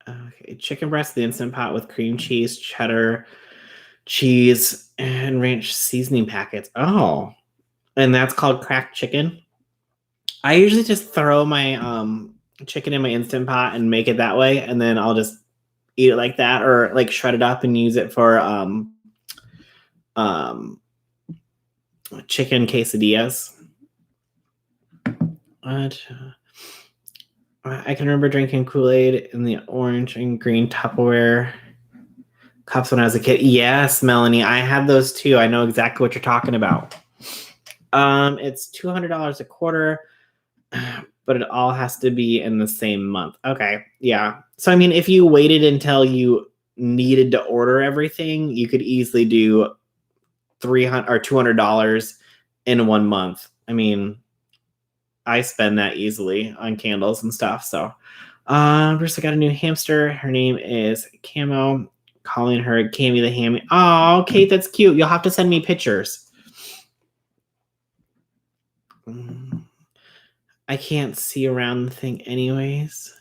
Okay, chicken breast, the Instant Pot with cream cheese, cheddar, cheese, and ranch seasoning packets. Oh, and that's called cracked chicken. I usually just throw my chicken in my Instant Pot and make it that way, and then I'll just eat it like that, or like shred it up and use it for chicken quesadillas. I can remember drinking Kool-Aid in the orange and green Tupperware cups when I was a kid. Yes, Melanie, I had those too. I know exactly what you're talking about. It's $200 a quarter, but it all has to be in the same month. Okay, yeah. So I mean, if you waited until you needed to order everything, you could easily do $300 or $200 in 1 month. I mean, I spend that easily on candles and stuff. So, first I got a new hamster. Her name is Camo. Calling her Cammy the Hammy. Oh, Kate, that's cute. You'll have to send me pictures. I can't see around the thing anyways.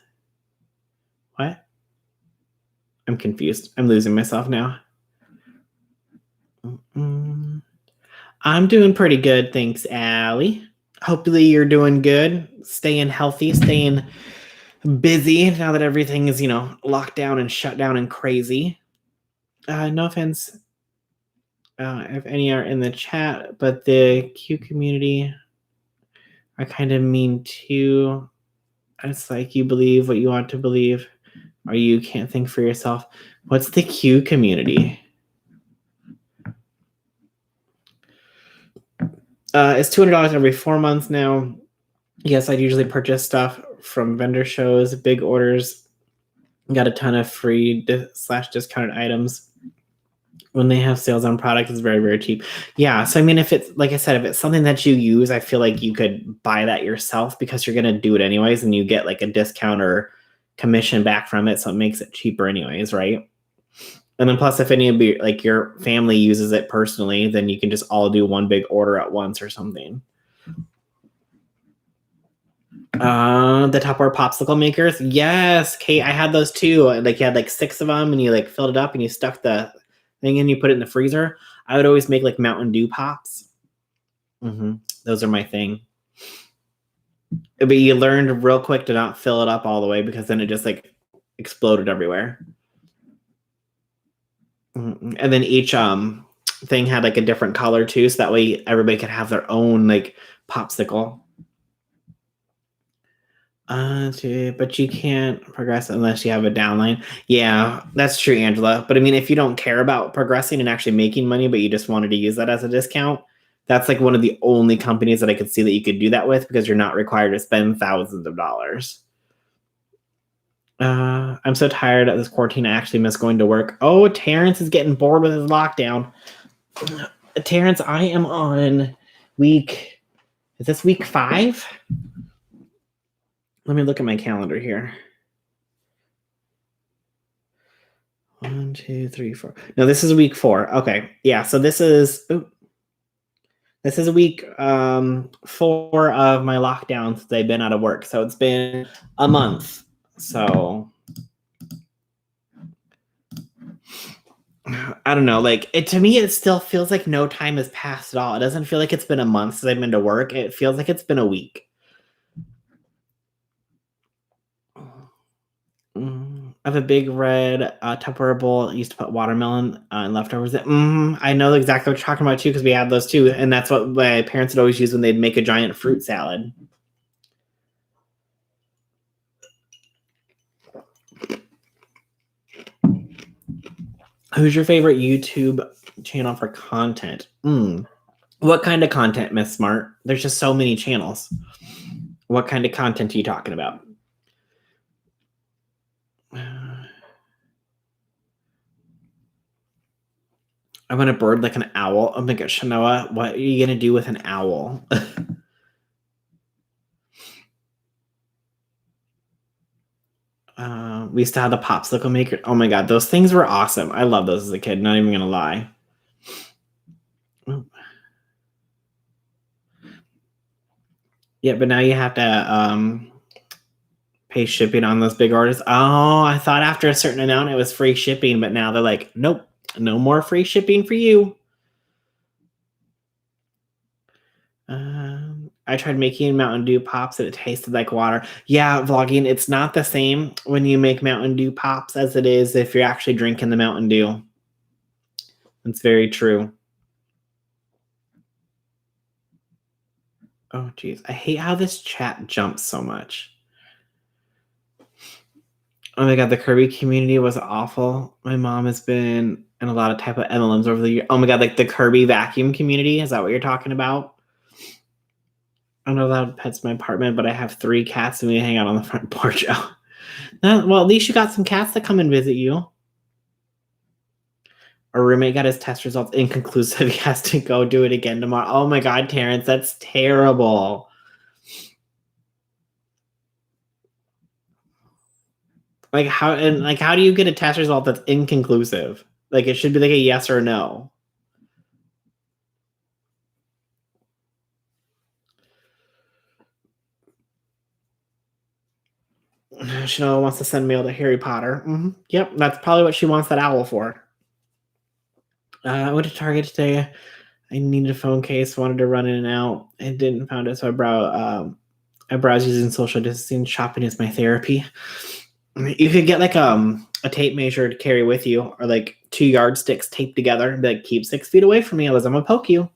What? I'm confused. I'm losing myself now. I'm doing pretty good. Thanks, Allie. Hopefully you're doing good. Staying healthy, staying busy now that everything is, locked down and shut down and crazy. No offense if any are in the chat, but the Q community are kind of mean too. It's like you believe what you want to believe, or you can't think for yourself. What's the Q community? It's $200 every 4 months now. Yes, I'd usually purchase stuff from vendor shows, big orders. Got a ton of free / discounted items. When they have sales on product, it's very, very cheap. Yeah, so I mean, if it's, like I said, if it's something that you use, I feel like you could buy that yourself because you're going to do it anyways, and you get like a discount or commission back from it, so it makes it cheaper anyways, right? And then plus if any of your, like your family uses it personally, then you can just all do one big order at once or something. The Tupperware popsicle makers. Yes, Kate, I had those too. Like you had like 6 of them and you like filled it up and you stuck the thing in, you put it in the freezer. I would always make like Mountain Dew pops. Those are my thing. But you learned real quick to not fill it up all the way because then it just like exploded everywhere. And then each thing had like a different color too, so that way everybody could have their own like popsicle. But you can't progress unless you have a downline. Yeah, that's true, Angela. But I mean, if you don't care about progressing and actually making money, but you just wanted to use that as a discount, that's like one of the only companies that I could see that you could do that with because you're not required to spend thousands of dollars. I'm so tired of this quarantine. I actually miss going to work. Oh, Terrence is getting bored with his lockdown. Terrence, I am on week. Is this week 5? Let me look at my calendar here. 1, 2, 3, 4. No, this is week 4. Okay, yeah. So this is week 4 of my lockdown since I've been out of work. So it's been a month. So I don't know. Like to me, it still feels like no time has passed at all. It doesn't feel like it's been a month since I've been to work. It feels like it's been a week. I have a big red Tupperware bowl. I used to put watermelon and leftovers in. I know exactly what you're talking about too, because we had those too, and that's what my parents would always use when they'd make a giant fruit salad. Who's your favorite YouTube channel for content? What kind of content, Miss Smart? There's just so many channels. What kind of content are you talking about? I want a bird like an owl. Oh my gosh, Noah, what are you gonna do with an owl? We used to have the popsicle maker. Oh my god, those things were awesome. I love those as a kid, not even gonna lie. Yeah, but now you have to pay shipping on those big orders. Oh, I thought after a certain amount it was free shipping, but now they're like, nope, no more free shipping for you. I tried making Mountain Dew pops and it tasted like water. Yeah, vlogging, it's not the same when you make Mountain Dew pops as it is if you're actually drinking the Mountain Dew. It's very true. Oh, geez. I hate how this chat jumps so much. Oh my god, the Kirby community was awful. My mom has been in a lot of type of MLMs over the years. Oh my god, like the Kirby vacuum community. Is that what you're talking about? I'm not allowed pets in my apartment, but I have 3 cats and we hang out on the front porch. Well, at least you got some cats that come and visit you. Our roommate got his test results inconclusive. He has to go do it again tomorrow. Oh my god, Terrence, that's terrible. Like how do you get a test result that's inconclusive? Like it should be like a yes or no. Chanel wants to send mail to Harry Potter. Yep, that's probably what she wants that owl for. I went to Target today. I needed a phone case, wanted to run in and out, and didn't find it, so I browsed using social distancing. Shopping is my therapy. You could get like a tape measure to carry with you, or like 2 yardsticks taped together and be like, keep 6 feet away from me, otherwise I'm gonna poke you.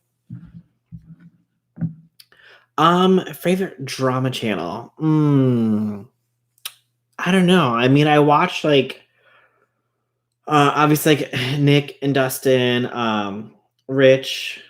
Favorite drama channel. I don't know. I mean, I watched like obviously like Nick and Dustin, Rich,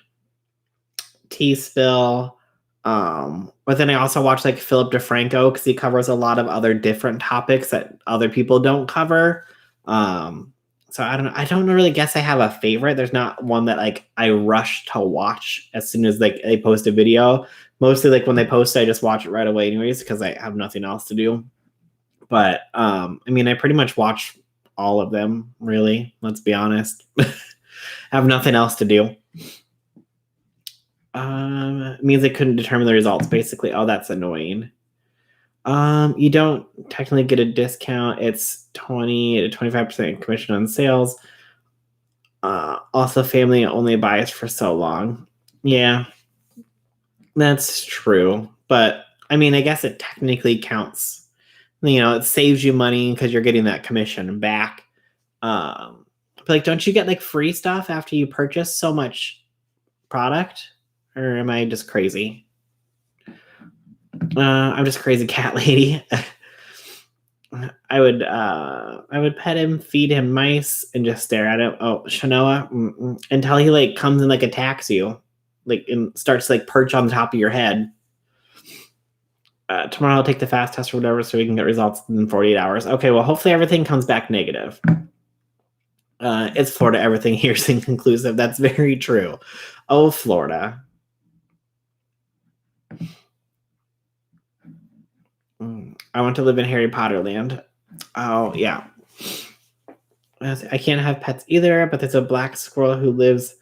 T-Spill, but then I also watch like Philip DeFranco because he covers a lot of other different topics that other people don't cover. So I don't know. I don't really guess I have a favorite. There's not one that like I rush to watch as soon as like they post a video. Mostly like when they post it, I just watch it right away anyways because I have nothing else to do. But I mean, I pretty much watch all of them, really. Let's be honest. I have nothing else to do. It means I couldn't determine the results, basically. Oh, that's annoying. You don't technically get a discount. It's 20 to 25% commission on sales. Also, family only buys for so long. Yeah, that's true. But I mean, I guess it technically counts. It saves you money because you're getting that commission back. But like, don't you get like free stuff after you purchase so much product? Or am I just crazy? I'm just crazy cat lady. I would pet him, feed him mice, and just stare at him. Oh, Shanoa, until he like comes and like attacks you, like and starts to like perch on the top of your head. Tomorrow I'll take the fast test or whatever, so we can get results in 48 hours. Okay, well, hopefully everything comes back negative. It's Florida. Everything here is inconclusive. That's very true. Oh, Florida. I want to live in Harry Potter land. Oh, yeah. I can't have pets either, but there's a black squirrel who lives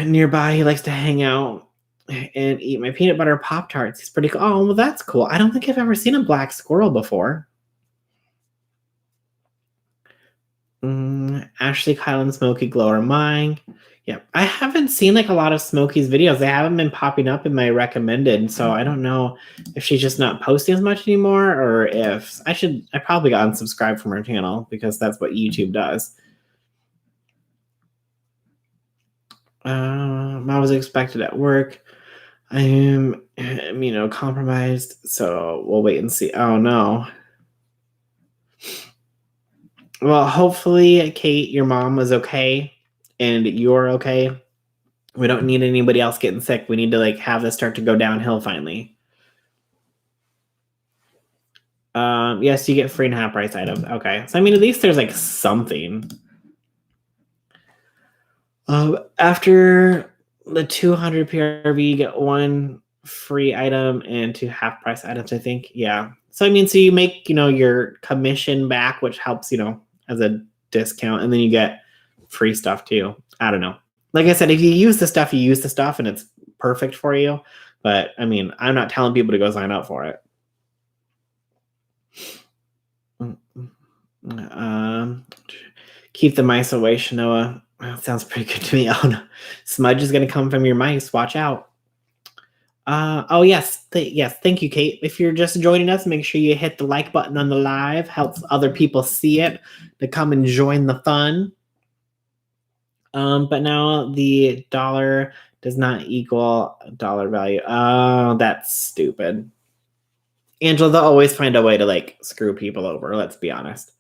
nearby. He likes to hang out and eat my peanut butter Pop-Tarts. He's pretty cool. Oh, well, that's cool. I don't think I've ever seen a black squirrel before. Ashley, Kyle, and Smokey Glow are mine. Yeah, I haven't seen like a lot of Smokey's videos. They haven't been popping up in my recommended, so I don't know if she's just not posting as much anymore, or if I probably got unsubscribed from her channel because that's what YouTube does. I was expected at work. I am, compromised, so we'll wait and see. Oh no. Well, hopefully, Kate, your mom was okay and you're okay. We don't need anybody else getting sick. We need to like have this start to go downhill finally. Yes, you get free and half price items. Okay. So I mean, at least there's like something. After the 200 PRV, you get one free item and 2 half price items, I think. Yeah. So I mean, so you make, your commission back, which helps, as a discount, and then you get free stuff too. I don't know. Like I said, if you use the stuff, you use the stuff and it's perfect for you. But I mean, I'm not telling people to go sign up for it. Keep the mice away, Shanoa. That sounds pretty good to me. Oh no, smudge is going to come from your mice. Watch out. Oh yes, yes. Thank you, Kate. If you're just joining us, make sure you hit the like button on the live. Helps other people see it to come and join the fun. But now the dollar does not equal dollar value. Oh, that's stupid. Angela, they'll always find a way to like screw people over. Let's be honest.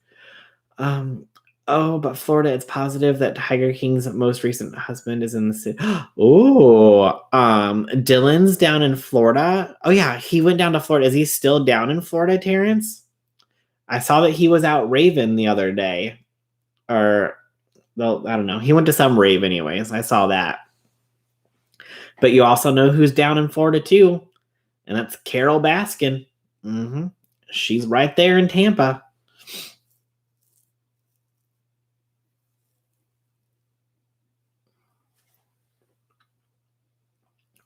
Oh, but Florida, it's positive that Tiger King's most recent husband is in the city. Oh, Dylan's down in Florida. Oh yeah, he went down to Florida. Is he still down in Florida, Terrence? I saw that he was out raving the other day. Or, well, I don't know. He went to some rave anyways. I saw that. But you also know who's down in Florida too. And that's Carol Baskin. She's right there in Tampa.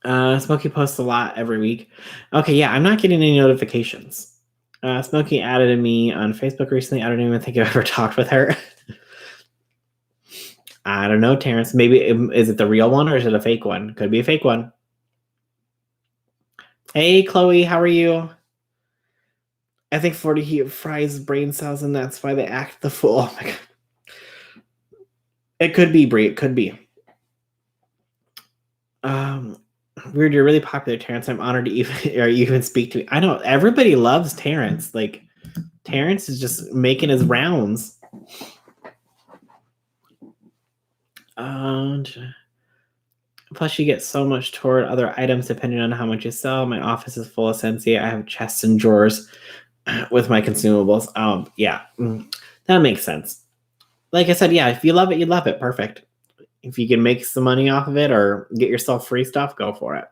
Smokey posts a lot every week. Okay, yeah, I'm not getting any notifications. Smokey added me on Facebook recently. I don't even think I've ever talked with her. I don't know, Terrence. Maybe is it the real one or is it a fake one? Could be a fake one. Hey, Chloe, how are you? I think 40 heat fries brain cells, and that's why they act the fool. Oh my god. It could be, Brie. It could be. Weird, you're really popular, Terrence. I'm honored to even speak to you. I know everybody loves Terrence. Like Terrence is just making his rounds. Plus, you get so much toward other items depending on how much you sell. My office is full of Sensei. I have chests and drawers with my consumables. Yeah, that makes sense. Like I said, yeah, if you love it, you love it. Perfect. If you can make some money off of it or get yourself free stuff, go for it.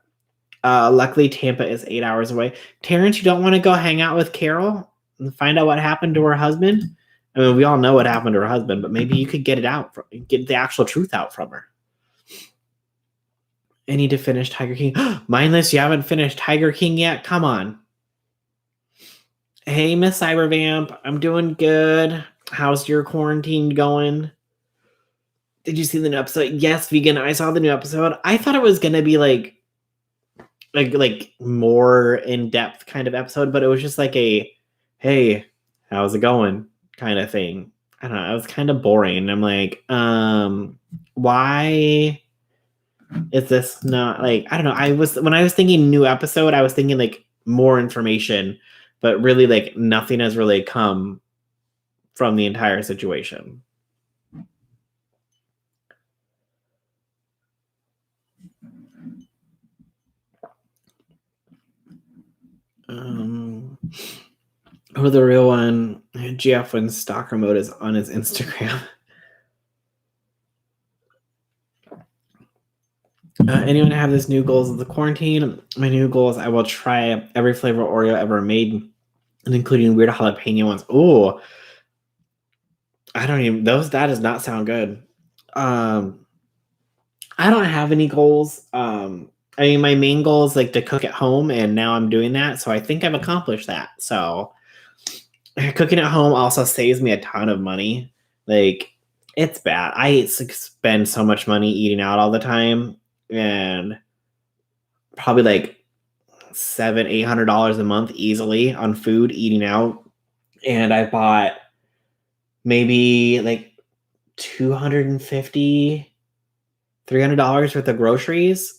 Luckily, Tampa is 8 hours away. Terrence, you don't want to go hang out with Carol and find out what happened to her husband? I mean, we all know what happened to her husband, but maybe you could get it out, get the actual truth out from her. I need to finish Tiger King. Mindless, you haven't finished Tiger King yet? Come on. Hey, Miss Cybervamp, I'm doing good. How's your quarantine going? Did you see the new episode? Yes, vegan. I saw the new episode. I thought it was gonna be like more in-depth kind of episode, but it was just like a hey, how's it going kind of thing. I don't know, it was kind of boring. I'm like, why is this not like, I don't know. When I was thinking new episode, I was thinking like more information, but really like nothing has really come from the entire situation. Oh, the real one, Jeff, when stalker mode is on his Instagram. Anyone have this new goals of the quarantine? My new goal is I will try every flavor Oreo ever made, and including weird jalapeno ones. Oh, I don't even that does not sound good. I don't have any goals. I mean, my main goal is like to cook at home, and now I'm doing that, so I think I've accomplished that. So cooking at home also saves me a ton of money. Like, it's bad. I spend so much money eating out all the time, and probably like $700-800 a month easily on food eating out. And I bought maybe like $250-300 worth of groceries,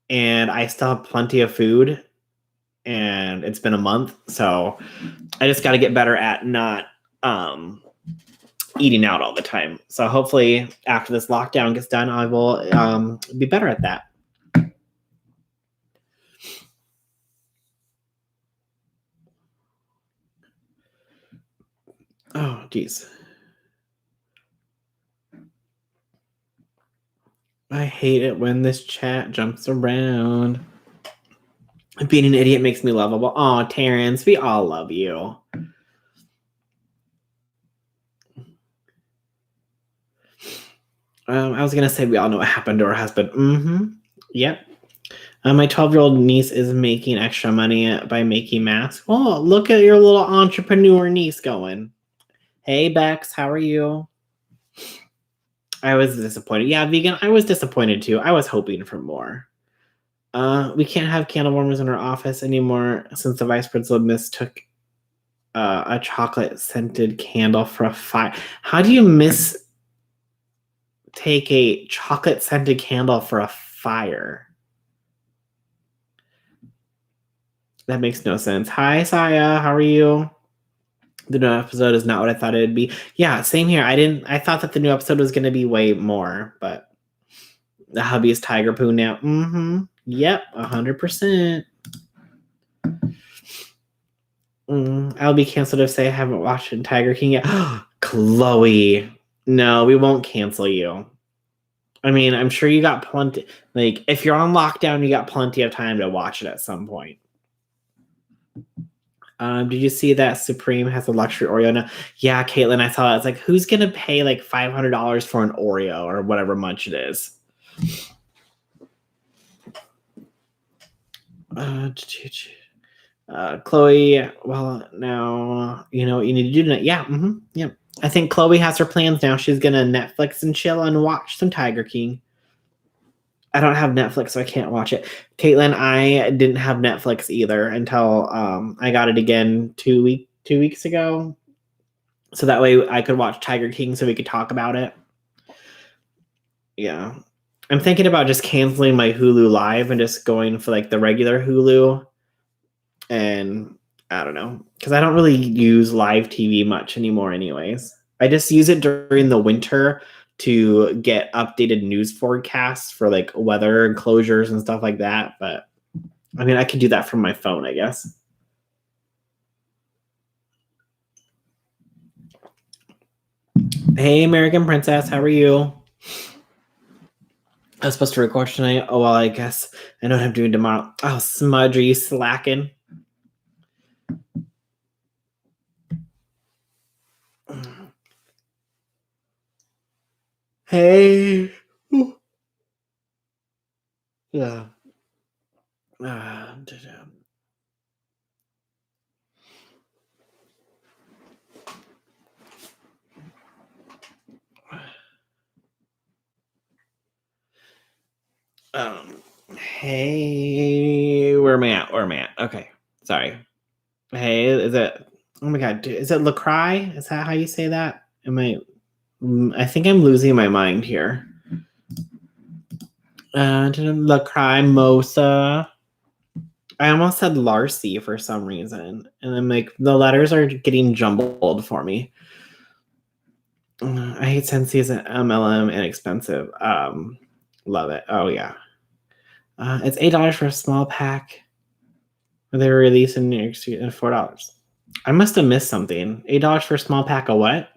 and I still have plenty of food, and it's been a month, so I just got to get better at not eating out all the time. So hopefully after this lockdown gets done, I will be better at that. Oh, geez. I hate it when this chat jumps around. Being an idiot makes me lovable. Oh, Terrence, we all love you. I was going to say we all know what happened to her husband. Mm-hmm. Yep. My 12-year-old niece is making extra money by making masks. Oh, look at your little entrepreneur niece going. Hey, Bex, how are you? I was disappointed. Yeah, vegan, I was disappointed too. I was hoping for more. We can't have candle warmers in our office anymore since the vice principal mistook a chocolate-scented candle for a fire. How do you take a chocolate-scented candle for a fire? That makes no sense. Hi, Saya. How are you? The new episode is not what I thought it'd be. Yeah, same here. I thought that the new episode was going to be way more, but the hubby is tiger poo now. Mm-hmm. Yep, 100%. I'll be canceled if say I haven't watched Tiger King yet. Chloe, no, we won't cancel you. I mean, I'm sure you got plenty. Like, if you're on lockdown, you got plenty of time to watch it at some point. Did you see that Supreme has a luxury Oreo now? Yeah, Caitlin, I saw that. It's like, who's gonna pay like $500 for an Oreo or whatever much it is? Chloe, well, now you know what you need to do tonight. Yeah, yeah. I think Chloe has her plans now. She's gonna Netflix and chill and watch some Tiger King. I don't have Netflix, so I can't watch it. Caitlin, I didn't have Netflix either until I got it again 2 weeks ago. So that way I could watch Tiger King so we could talk about it. Yeah. I'm thinking about just canceling my Hulu Live and just going for like the regular Hulu. And I don't know, because I don't really use live TV much anymore anyways. I just use it during the winter to get updated news forecasts for like weather and closures and stuff like that. But I mean, I could do that from my phone, I guess. Hey, American Princess, how are you? I was supposed to record tonight. Oh, well, I guess I know what I'm doing tomorrow. Oh, Smudge, are you slacking? Hey. Yeah. Uh, um, hey, where am I at? Where am I at? Okay, sorry. Hey, is it? Oh my God, is it Lacry? Is that how you say that? Am I? I think I'm losing my mind here. Lacrimosa. I almost said Larcy for some reason, and I'm like, the letters are getting jumbled for me. I hate Sensi as an MLM and expensive. Love it. Oh yeah. It's $8 for a small pack. They were released in New York City at $4. I must have missed something. $8 for a small pack of what?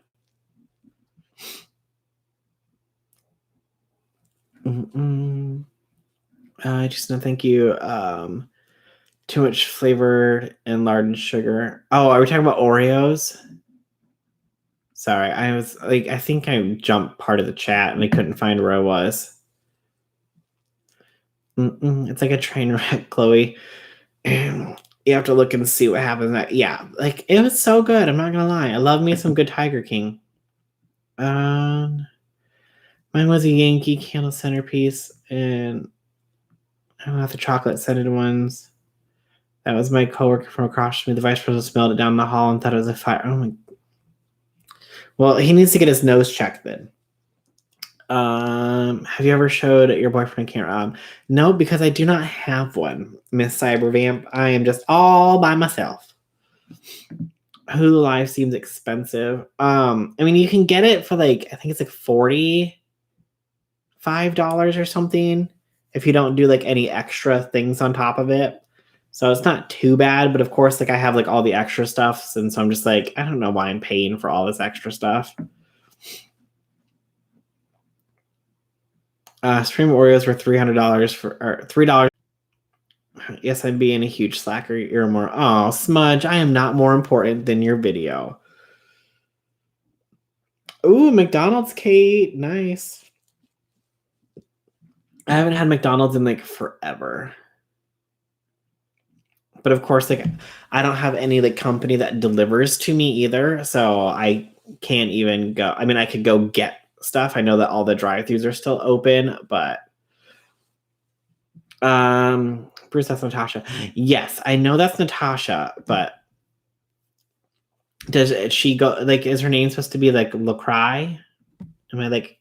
Just no, thank you. Too much flavored and large sugar. Oh, are we talking about Oreos? Sorry, I was like, I think I jumped part of the chat and I couldn't find where I was. It's like a train wreck, Chloe. And you have to look and see what happens. Yeah, like it was so good. I'm not gonna lie. I love me some good Tiger King. Mine was a Yankee Candle centerpiece, and I don't have the chocolate scented ones. That was my coworker from across from me. The vice president smelled it down the hall and thought it was a fire. Oh my. Well, he needs to get his nose checked then. Have you ever showed your boyfriend a camera? No, because I do not have one, Miss Cybervamp. I am just all by myself. Hulu Live seems expensive. I mean, you can get it for like, I think it's like $45 or something if you don't do like any extra things on top of it. So it's not too bad, but of course, like I have like all the extra stuff, and so I'm just like, I don't know why I'm paying for all this extra stuff. Supreme Oreos were $300 or $3. Yes, I'm being a huge slacker. You're more. Oh, Smudge, I am not more important than your video. Ooh, McDonald's, Kate. Nice. I haven't had McDonald's in like forever. But of course, like I don't have any like company that delivers to me either. So I can't even go. I mean, I could go get stuff. I know that all the drive-throughs are still open, but Bruce, that's Natasha. Yes, I know that's Natasha, but does she go like is her name supposed to be like Lacry? Am I like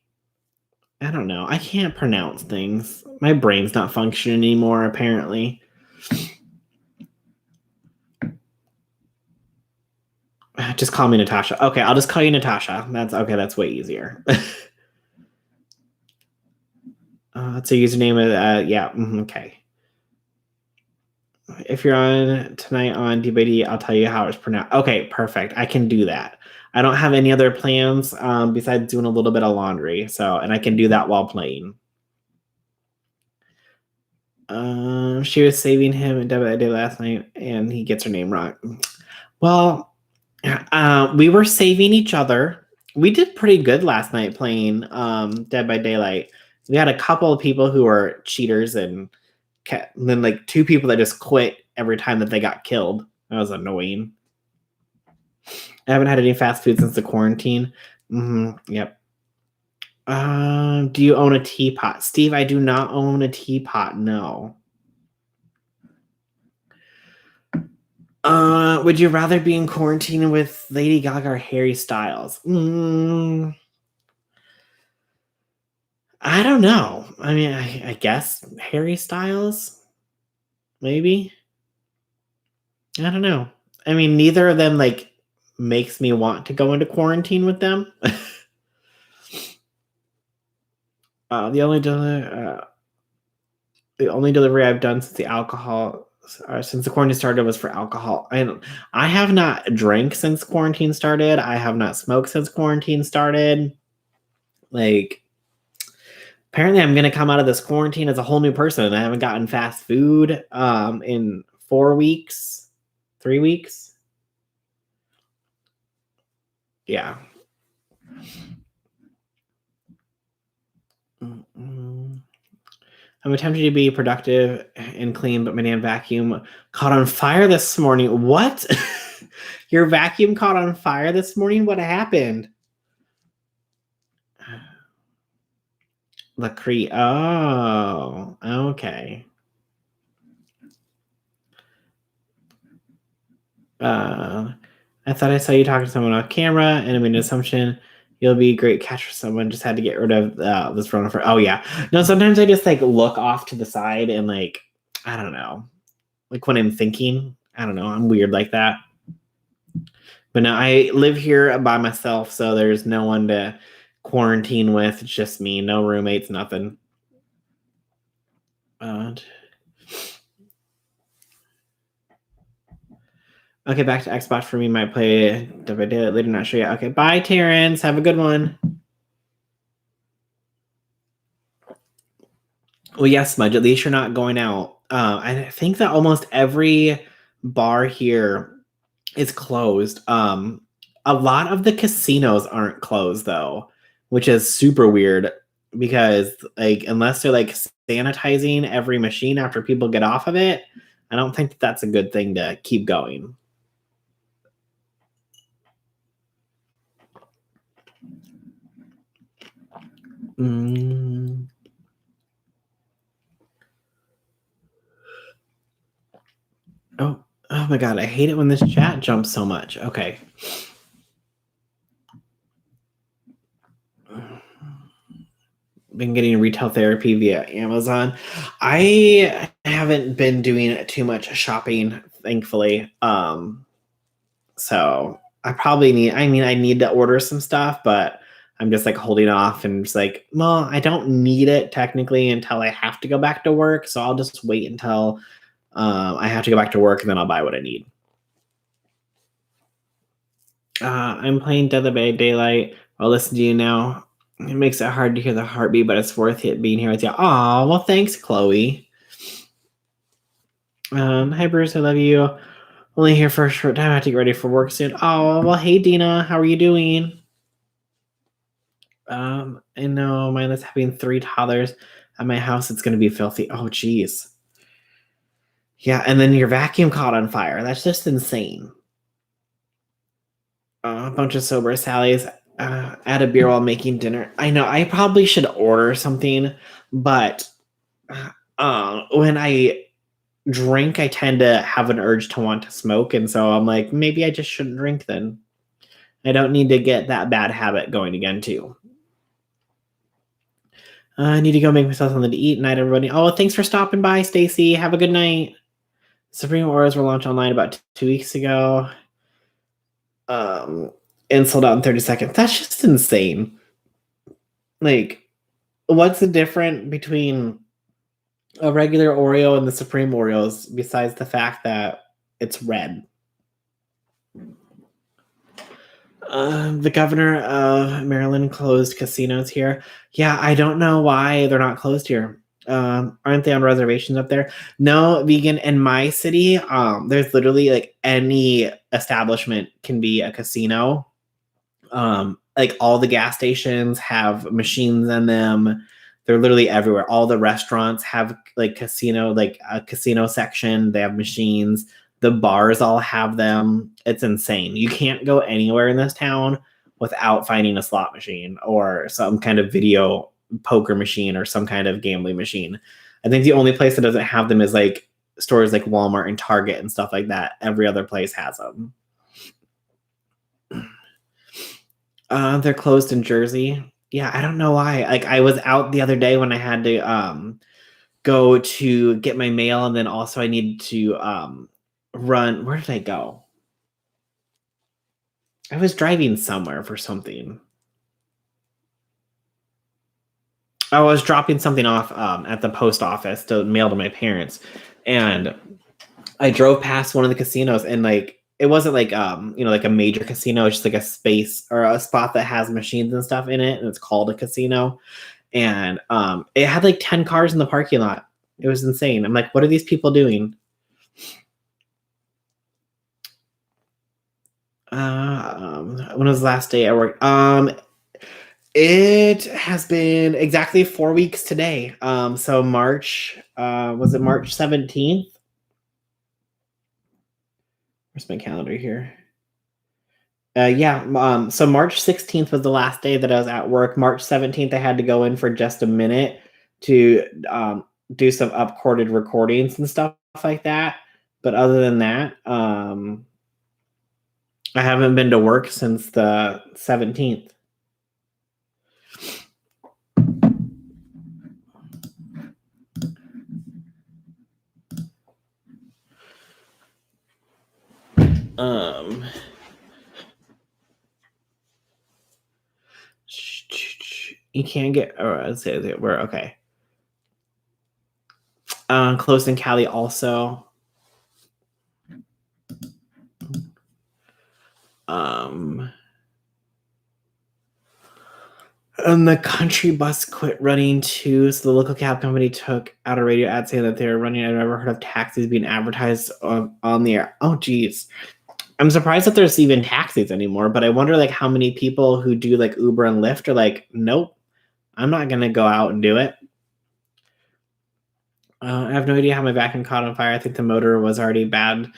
I don't know. I can't pronounce things. My brain's not functioning anymore, apparently. Just call me Natasha. Okay, I'll just call you Natasha. That's okay, that's way easier. It's a username. Yeah. Okay. If you're on tonight on DBD, I'll tell you how it's pronounced. Okay, perfect. I can do that. I don't have any other plans besides doing a little bit of laundry. So, and I can do that while playing. She was saving him and Deborah did last night, and he gets her name wrong. Well, we were saving each other. We did pretty good last night playing Dead by Daylight. We had a couple of people who were cheaters and then like two people that just quit every time that they got killed. That was annoying. I haven't had any fast food since the quarantine. Yep. Do you own a teapot? Steve, I do not own a teapot, no. Would you rather be in quarantine with Lady Gaga or Harry Styles? I don't know. I mean, I guess Harry Styles, maybe. I don't know. I mean, neither of them like makes me want to go into quarantine with them. The only delivery I've done since since the quarantine started was for alcohol. I have not drank since quarantine started. I have not smoked since quarantine started. Like, apparently, I'm gonna come out of this quarantine as a whole new person. I haven't gotten fast food in 4 weeks, 3 weeks. Yeah. I'm attempting to be productive and clean, but my damn vacuum caught on fire this morning. What? Your vacuum caught on fire this morning? What happened? Lacree. Oh, okay. I thought I saw you talking to someone off camera, and I made an assumption you'll be a great catch for someone. Just had to get rid of this runner for. Oh yeah. No, sometimes I just like look off to the side and like I don't know, like when I'm thinking. I don't know. I'm weird like that. But now I live here by myself, so there's no one to quarantine with. It's just me, no roommates, nothing. Okay, back to Xbox for me. Might play later, not sure yet. Okay, bye, Terrence. Have a good one. Well, yes, Smudge. At least you're not going out. I think that almost every bar here is closed. A lot of the casinos aren't closed though, which is super weird because like unless they're like sanitizing every machine after people get off of it, I don't think that that's a good thing to keep going. Oh, oh my god, I hate it when this chat jumps so much. Okay. Been getting retail therapy via Amazon. I haven't been doing too much shopping, thankfully. So I probably need. I mean, I need to order some stuff, but I'm just like holding off and just like, well, I don't need it technically until I have to go back to work. So I'll just wait until I have to go back to work and then I'll buy what I need. I'm playing Dead by Daylight. I'll listen to you now. It makes it hard to hear the heartbeat, but it's worth it being here with you. Aw, well, thanks, Chloe. Hi, Bruce. I love you. Only here for a short time. I have to get ready for work soon. Oh, well, hey, Dina. How are you doing? I know mine is having 3 toddlers at my house. It's going to be filthy. Oh, geez. Yeah, and then your vacuum caught on fire. That's just insane. A bunch of sober Sallies. Add a beer while making dinner. I know I probably should order something, but when I drink, I tend to have an urge to want to smoke, and so I'm like, maybe I just shouldn't drink then. I don't need to get that bad habit going again, too. I need to go make myself something to eat. Night, everybody. Oh, thanks for stopping by, Stacy. Have a good night. Supreme Auras were launched online about 2 weeks ago. And sold out in 30 seconds. That's just insane. Like, what's the difference between a regular Oreo and the Supreme Oreos besides the fact that it's red? The governor of Maryland closed casinos here. Yeah, I don't know why they're not closed here. Aren't they on reservations up there? No, vegan in my city. There's literally like any establishment can be a casino. Like all the gas stations have machines in them. They're literally everywhere. All the restaurants have like casino, like a casino section. They have machines. The bars all have them. It's insane. You can't go anywhere in this town without finding a slot machine or some kind of video poker machine or some kind of gambling machine. I think the only place that doesn't have them is like stores like Walmart and Target and stuff like that. Every other place has them. They're closed in Jersey. Yeah, I don't know why. Like I was out the other day when I had to go to get my mail, and then also I needed to run. Where did I go? I was driving somewhere for something. I was dropping something off at the post office to mail to my parents, and I drove past one of the casinos, and like it wasn't like like a major casino. It's just like a space or a spot that has machines and stuff in it, and it's called a casino. And it had like 10 cars in the parking lot. It was insane. I'm like, what are these people doing? When was the last day I worked? It has been exactly 4 weeks today. So March, was it March 17th? Where's my calendar here? So March 16th was the last day that I was at work. March 17th, I had to go in for just a minute to do some upcorded recordings and stuff like that. But other than that, I haven't been to work since the 17th. You can't get, let's say we're okay. Close in Cali also. And the country bus quit running too, so the local cab company took out a radio ad saying that they were running. I've never heard of taxis being advertised on the air. Oh, geez. I'm surprised that there's even taxis anymore, but I wonder like how many people who do like Uber and Lyft are like, nope, I'm not going to go out and do it. I have no idea how my vacuum caught on fire. I think the motor was already bad,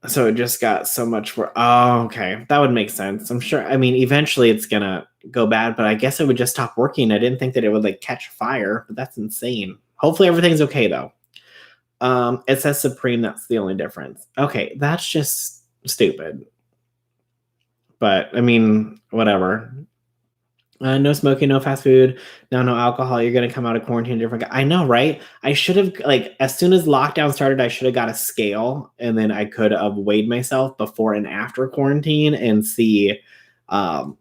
so it just got so much worse. Oh, okay. That would make sense. I'm sure. I mean, eventually it's going to go bad, but I guess it would just stop working. I didn't think that it would like catch fire, but that's insane. Hopefully everything's okay though. It says Supreme. That's the only difference. Okay. That's just stupid. But I mean, whatever. No smoking, no fast food, no alcohol. You're gonna come out of quarantine different. I know, right? I should have like as soon as lockdown started, I should have got a scale, and then I could have weighed myself before and after quarantine and see how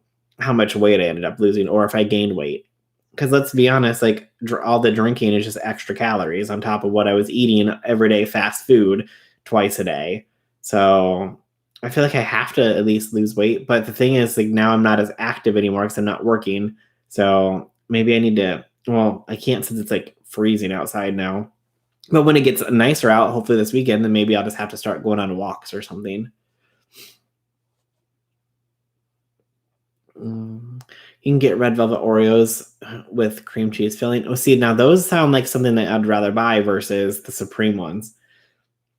much weight I ended up losing, or if I gained weight. Because let's be honest, like all the drinking is just extra calories on top of what I was eating everyday fast food twice a day. So I feel like I have to at least lose weight. But the thing is, like now I'm not as active anymore because I'm not working. So maybe I need to. Well, I can't since it's like freezing outside now. But when it gets nicer out, hopefully this weekend, then maybe I'll just have to start going on walks or something. You can get red velvet Oreos with cream cheese filling. Oh, see, now those sound like something that I'd rather buy versus the Supreme ones.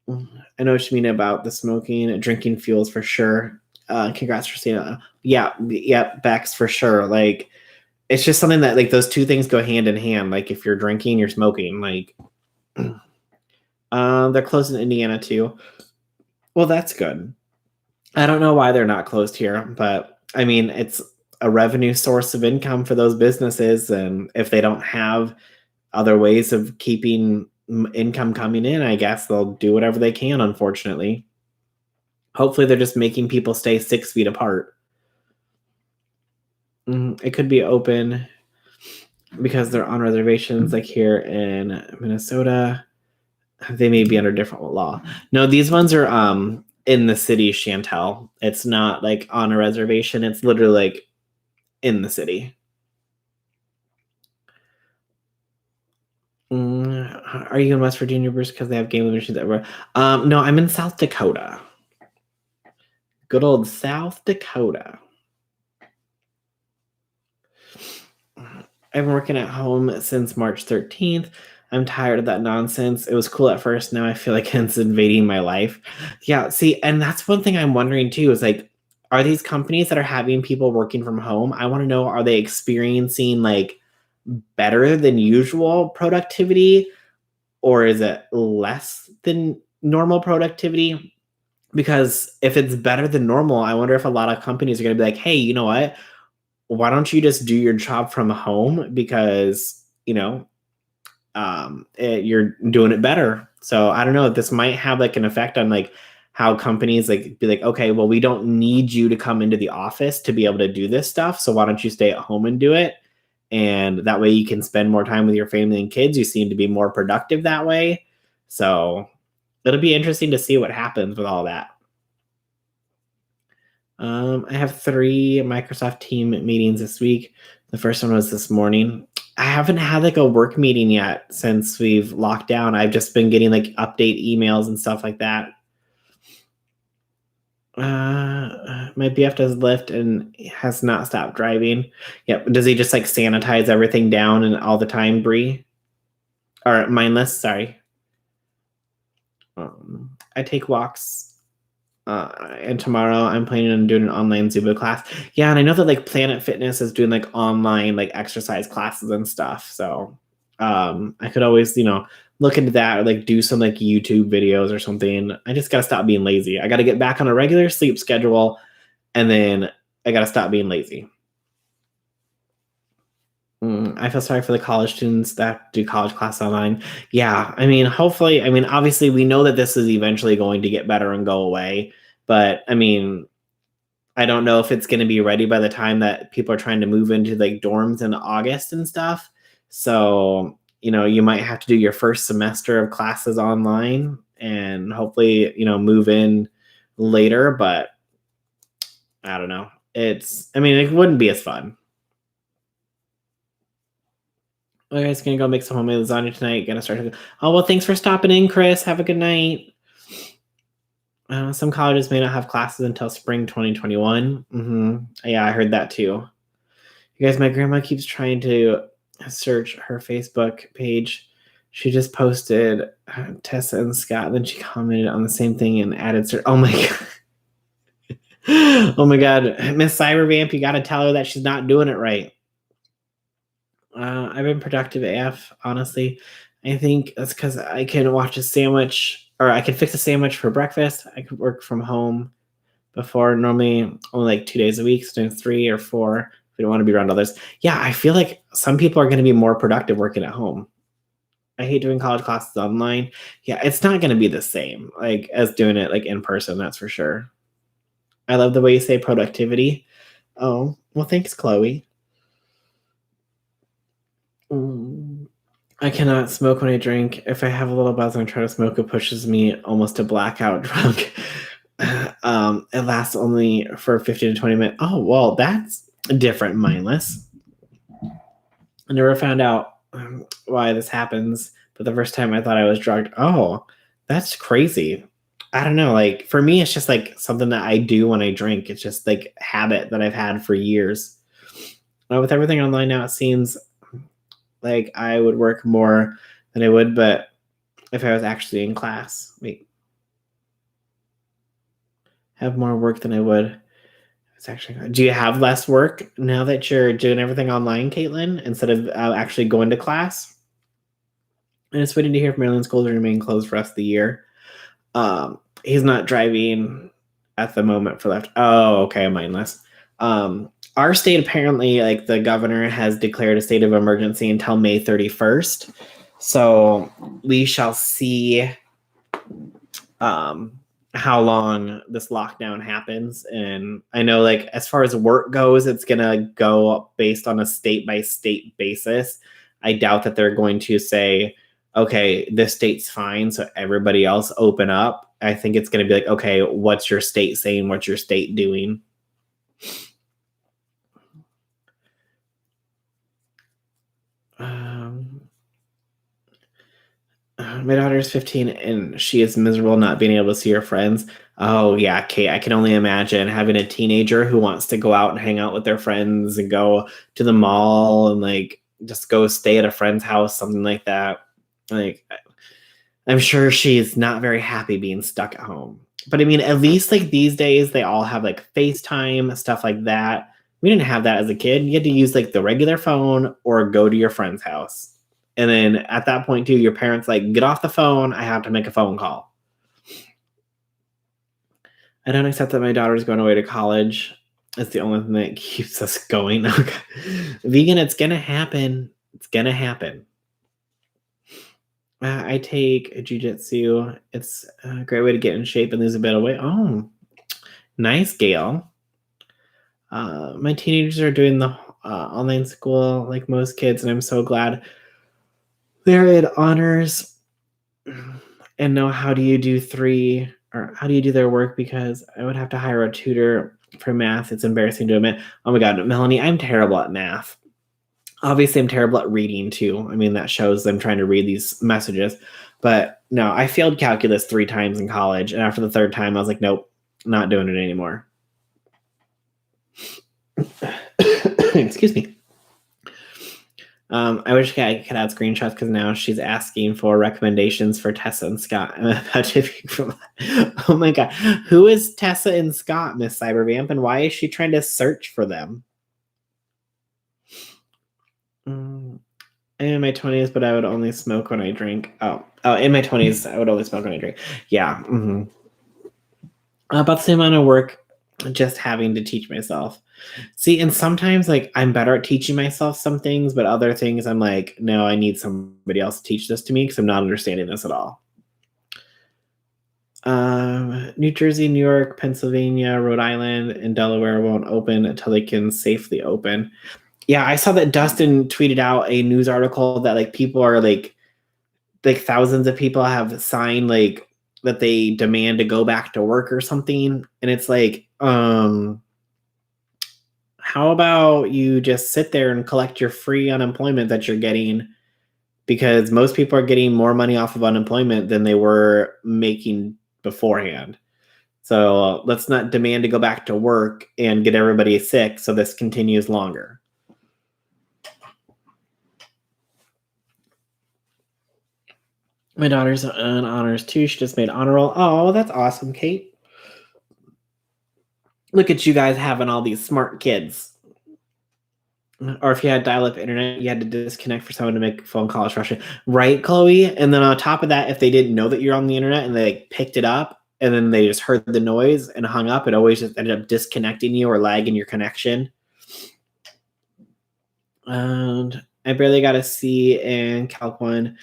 I know what you mean about the smoking, drinking fuels for sure. Congrats for seeing that. Yeah, Bex for sure. Like, it's just something that like those two things go hand in hand. Like, if you're drinking, you're smoking. Like, they're closed in Indiana too. Well, that's good. I don't know why they're not closed here, but I mean, it's a revenue source of income for those businesses, and if they don't have other ways of keeping income coming in, I guess they'll do whatever they can, unfortunately. Hopefully they're just making people stay 6 feet apart. It could be open because they're on reservations, like here in Minnesota. They may be under different law. No, these ones are in the city, Chantel. It's not like on a reservation. It's literally like in the city. Are you in West Virginia, Bruce? Because they have game machines everywhere. No, I'm in South Dakota. Good old South Dakota. I've been working at home since March 13th. I'm tired of that nonsense. It was cool at first. Now I feel like it's invading my life. Yeah, see, and that's one thing I'm wondering too is like, are these companies that are having people working from home? I want to know, are they experiencing like better than usual productivity, or is it less than normal productivity? Because if it's better than normal, I wonder if a lot of companies are going to be like, hey, you know what? Why don't you just do your job from home? Because, you're doing it better. So I don't know. This might have like an effect on like how companies like be like, okay, well, we don't need you to come into the office to be able to do this stuff. So why don't you stay at home and do it? And that way you can spend more time with your family and kids. You seem to be more productive that way. So it'll be interesting to see what happens with all that. I have 3 Microsoft Team meetings this week. The first one was this morning. I haven't had like a work meeting yet since we've locked down. I've just been getting like update emails and stuff like that. My BF does Lyft and has not stopped driving. Yep. Does he just like sanitize everything down and all the time, Bree? Or mindless? Sorry. I take walks. And tomorrow I'm planning on doing an online Zumba class. Yeah, and I know that like Planet Fitness is doing like online like exercise classes and stuff. So I could always, look into that or like do some like YouTube videos or something. I just gotta stop being lazy. I gotta get back on a regular sleep schedule, and then I gotta stop being lazy. I feel sorry for the college students that do college class online. Yeah, I mean, hopefully, I mean, obviously, we know that this is eventually going to get better and go away. But I mean, I don't know if it's going to be ready by the time that people are trying to move into like dorms in August and stuff. So, you might have to do your first semester of classes online and hopefully, move in later. But I don't know. I mean, it wouldn't be as fun. Okay, guys, gonna go make some homemade lasagna tonight. Gonna start. Oh well, thanks for stopping in, Chris. Have a good night. Some colleges may not have classes until spring 2021. Yeah, I heard that too. You guys, my grandma keeps trying to search her Facebook page. She just posted Tessa and Scott, and then she commented on the same thing and added. Oh my god. Oh my god, Miss Cybervamp, you gotta tell her that she's not doing it right. I've been productive AF, honestly. I think that's because I can watch a sandwich, or I can fix a sandwich for breakfast. I could work from home before, normally only like 2 days a week, so 3 or 4. We don't want to be around others. Yeah, I feel like some people are going to be more productive working at home. I hate doing college classes online. Yeah, it's not going to be the same like as doing it like in person, that's for sure. I love the way you say productivity. Oh, well, thanks, Chloe. I cannot smoke when I drink. If I have a little buzz and I try to smoke, it pushes me almost to blackout drunk. It lasts only for 15 to 20 minutes. Oh, well, that's different, mindless. I never found out why this happens, but the first time I thought I was drugged. Oh, that's crazy. I don't know. Like for me, it's just like something that I do when I drink. It's just like habit that I've had for years. With everything online now, it seems like I would work more than I would, but if I was actually in class, have more work than I would. It's actually. Do you have less work now that you're doing everything online, Caitlin, instead of actually going to class? And it's waiting to hear if Maryland schools are remain closed for the rest of the year. He's not driving at the moment for left. Oh, okay, mindless. Our state apparently, like the governor has declared a state of emergency until May 31st. So we shall see how long this lockdown happens. And I know like as far as work goes, it's gonna go based on a state by state basis. I doubt that they're going to say, okay, this state's fine, so everybody else open up. I think it's gonna be like, okay, what's your state saying? What's your state doing? My daughter's 15 and she is miserable not being able to see her friends. Oh yeah, Kate, I can only imagine having a teenager who wants to go out and hang out with their friends and go to the mall and like just go stay at a friend's house, something like that. Like I'm sure she's not very happy being stuck at home. But I mean, at least like these days they all have like FaceTime, stuff like that. We didn't have that as a kid. You had to use like the regular phone or go to your friend's house. And then at that point too, your parents like, get off the phone. I have to make a phone call. I don't accept that my daughter's going away to college. It's the only thing that keeps us going. Vegan, it's going to happen. It's going to happen. I take jujitsu. It's a great way to get in shape and lose a bit of weight. Oh, nice, Gail. My teenagers are doing the online school like most kids, and I'm so glad they're in honors and know how do you do their work, because I would have to hire a tutor for math. It's embarrassing to admit. Oh my God, Melanie, I'm terrible at math. Obviously, I'm terrible at reading too. I mean, that shows them trying to read these messages. But no, I failed calculus 3 times in college. And after the 3rd time, I was like, nope, not doing it anymore. Excuse me. I wish I could add screenshots because now she's asking for recommendations for Tessa and Scott. I'm about to from. Oh my god, who is Tessa and Scott, Miss Cybervamp, and why is she trying to search for them? I'm in my 20s, but I would only smoke when I drink. Oh, in my 20s, I would only smoke when I drink. Yeah, about the same amount of work, just having to teach myself. See, and sometimes like I'm better at teaching myself some things, but other things I'm like, no, I need somebody else to teach this to me because I'm not understanding this at all. New Jersey, New York, Pennsylvania, Rhode Island, and Delaware won't open until they can safely open. Yeah, I saw that Dustin tweeted out a news article that like people are like thousands of people have signed like that they demand to go back to work or something, and it's like, how about you just sit there and collect your free unemployment that you're getting, because most people are getting more money off of unemployment than they were making beforehand. So let's not demand to go back to work and get everybody sick so this continues longer. My daughter's on honors too. She just made honor roll. Oh, that's awesome, Kate. Look at you guys having all these smart kids. Or if you had dial-up internet, you had to disconnect for someone to make phone calls frustrating. Right, Chloe? And then on top of that, if they didn't know that you're on the internet and they like, picked it up and then they just heard the noise and hung up, it always just ended up disconnecting you or lagging your connection. And I barely got a C in Calc 1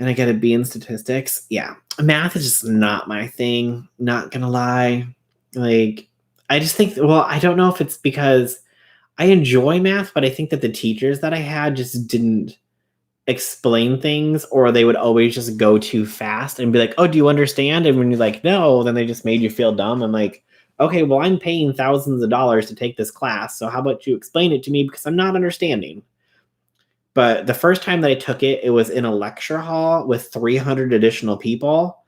and I got a B in statistics. Yeah, math is just not my thing, not gonna lie. Like, I just think, well, I don't know if it's because I enjoy math, but I think that the teachers that I had just didn't explain things, or they would always just go too fast and be like, "Oh, do you understand?" And when you're like, "No," then they just made you feel dumb. I'm like, "Okay, well, I'm paying thousands of dollars to take this class, so how about you explain it to me because I'm not understanding." But the first time that I took it, it was in a lecture hall with 300 additional people.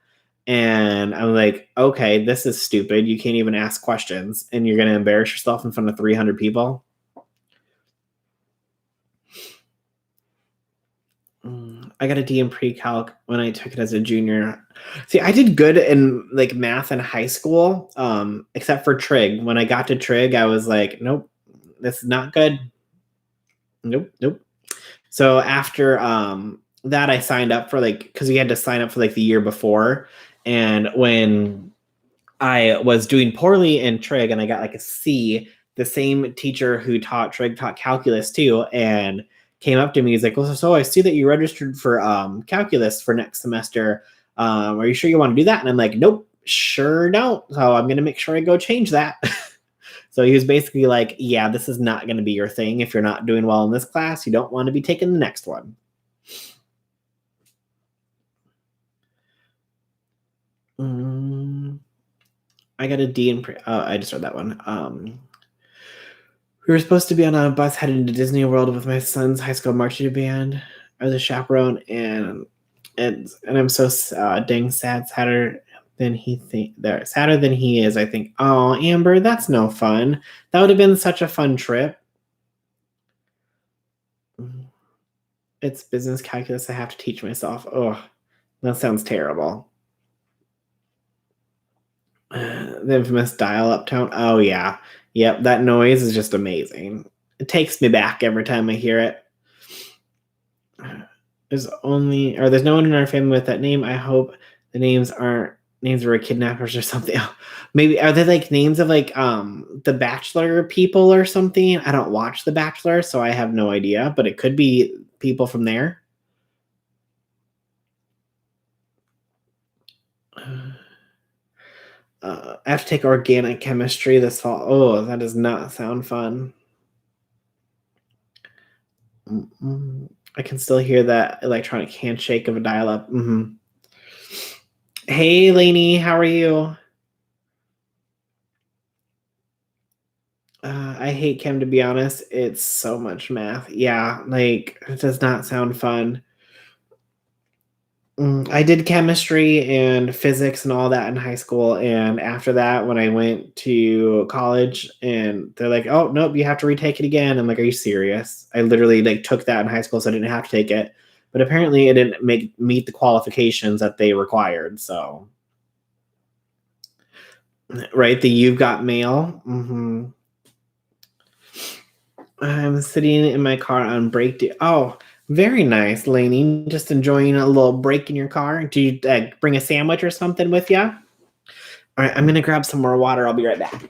And I'm like, okay, this is stupid. You can't even ask questions and you're going to embarrass yourself in front of 300 people. I got a D in pre-calc when I took it as a junior. See, I did good in like math in high school, except for trig. When I got to trig, I was like, nope, this is not good. Nope. So after that, I signed up for like, because you had to sign up for like the year before. And when I was doing poorly in trig and I got like a C, the same teacher who taught trig taught calculus too, and came up to me. He's like, well, so I see that you registered for calculus for next semester. Are you sure you want to do that? And I'm like, nope, sure don't. So I'm going to make sure I go change that. So he was basically like, yeah, this is not going to be your thing. If you're not doing well in this class, you don't want to be taking the next one. I got a D in I just read that one. We were supposed to be on a bus heading to Disney World with my son's high school marching band. I was a chaperone, and I'm so dang sad, sadder than sadder than he is. I think. Oh, Amber, that's no fun. That would have been such a fun trip. It's business calculus. I have to teach myself. Oh, that sounds terrible. The infamous dial-up tone. Oh yeah, yep. That noise is just amazing. It takes me back every time I hear it. There's no one in our family with that name. I hope the names aren't names of kidnappers or something. Maybe are they like names of like the Bachelor people or something? I don't watch The Bachelor, so I have no idea, but it could be people from there. I have to take organic chemistry this fall. Oh, that does not sound fun. I can still hear that electronic handshake of a dial-up. Hey, Lainey, how are you? I hate chem, to be honest. It's so much math. Yeah, like it does not sound fun. I did chemistry and physics and all that in high school, and after that, when I went to college, and they're like, "Oh, nope, you have to retake it again." I'm like, "Are you serious?" I literally like took that in high school, so I didn't have to take it. But apparently, it didn't meet the qualifications that they required. So, right, the "You've Got Mail." I'm sitting in my car on break. Oh, very nice, Lainey. Just enjoying a little break in your car. Do you bring a sandwich or something with you? All right, I'm gonna grab some more water. I'll be right back.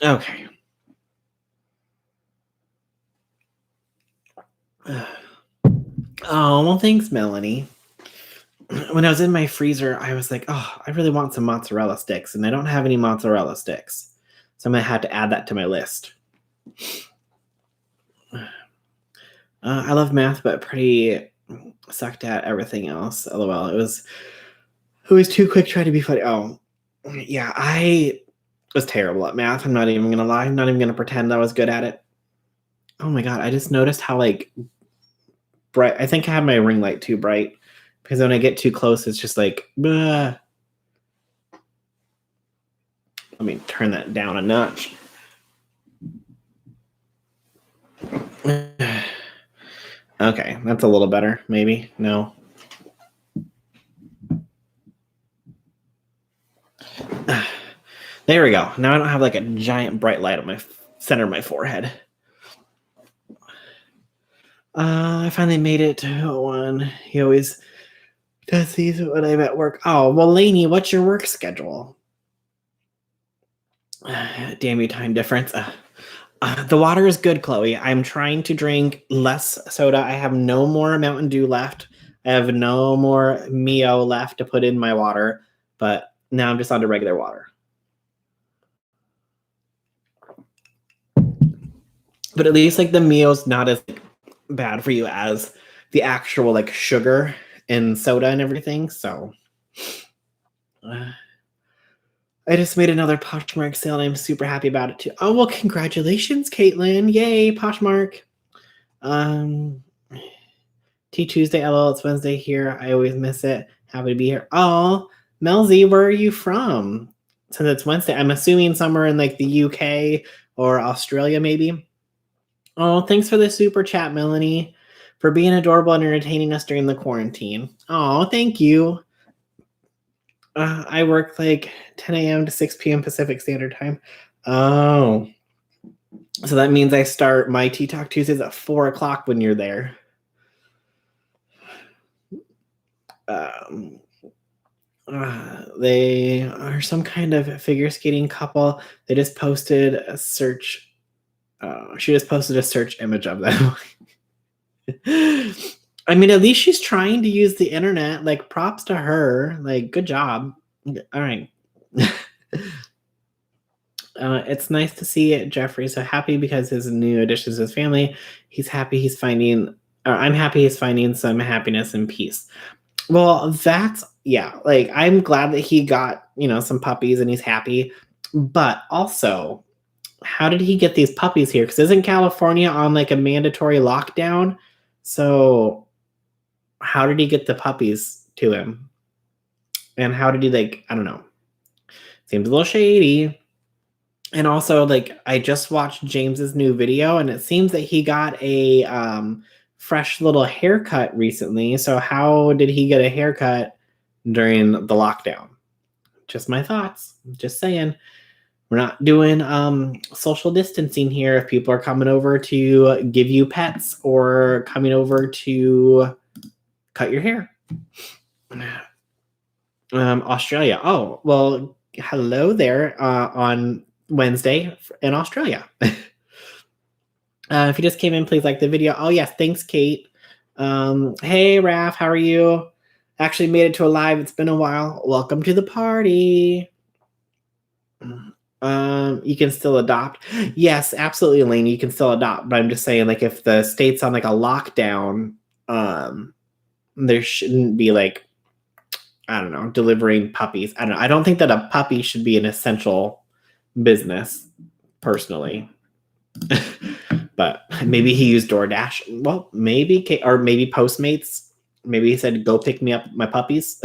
Okay. Oh, well, thanks, Melanie. When I was in my freezer, I was like, oh, I really want some mozzarella sticks, and I don't have any mozzarella sticks. So I'm going to have to add that to my list. I love math, but pretty sucked at everything else. LOL. It was too quick trying to be funny. Oh, yeah, I was terrible at math. I'm not even going to lie. I'm not even going to pretend I was good at it. Oh my God, I just noticed how like bright. I think I have my ring light too bright because when I get too close, it's just like, bleh. Let me turn that down a notch. Okay, that's a little better, maybe. No. There we go. Now I don't have like a giant bright light on my center of my forehead. I finally made it to one. He always does these when I'm at work. Oh, well, Lainey, what's your work schedule? Damn you, time difference. The water is good, Chloe. I'm trying to drink less soda. I have no more Mountain Dew left. I have no more Mio left to put in my water, but now I'm just on to regular water. But at least like the Mio's not as bad for you as the actual like sugar and soda and everything. So I just made another Poshmark sale and I'm super happy about it too. Oh, well, congratulations, Caitlin. Yay, Poshmark. T Tuesday, LOL, it's Wednesday here. I always miss it. Happy to be here. Oh, Melzy, where are you from? Since it's Wednesday, I'm assuming somewhere in like the UK or Australia, maybe. Oh, thanks for the super chat, Melanie, for being adorable and entertaining us during the quarantine. Oh, thank you. I work like 10 a.m. to 6 p.m. Pacific Standard Time. Oh, so that means I start my Tea Talk Tuesdays at 4 o'clock when you're there. They are some kind of figure skating couple. They just posted a search. She just posted a search image of them. I mean, at least she's trying to use the internet. Like, props to her. Like, good job. All right. It's nice to see Jeffree so happy because his new additions to his family. He's happy he's finding, or I'm happy he's finding some happiness and peace. Well, that's, yeah, like, I'm glad that he got, some puppies and he's happy. But also, how did he get these puppies here? Because isn't California on like a mandatory lockdown? So how did he get the puppies to him? And how did he, like, I don't know. Seems a little shady. And also, like, I just watched James's new video and it seems that he got a fresh little haircut recently. So how did he get a haircut during the lockdown? Just my thoughts. Just saying. We're not doing social distancing here. If people are coming over to give you pets or coming over to cut your hair. Australia. Oh, well, hello there on Wednesday in Australia. If you just came in, please like the video. Oh, yes. Thanks, Kate. Hey, Raph. How are you? Actually made it to a live. It's been a while. Welcome to the party. You can still adopt. Yes, absolutely, Elaine. You can still adopt. But I'm just saying, like, if the state's on like a lockdown, there shouldn't be like, I don't know, delivering puppies. I don't know. I don't think that a puppy should be an essential business, personally. But maybe he used DoorDash. Well, maybe, or maybe Postmates. Maybe he said, "Go pick me up my puppies."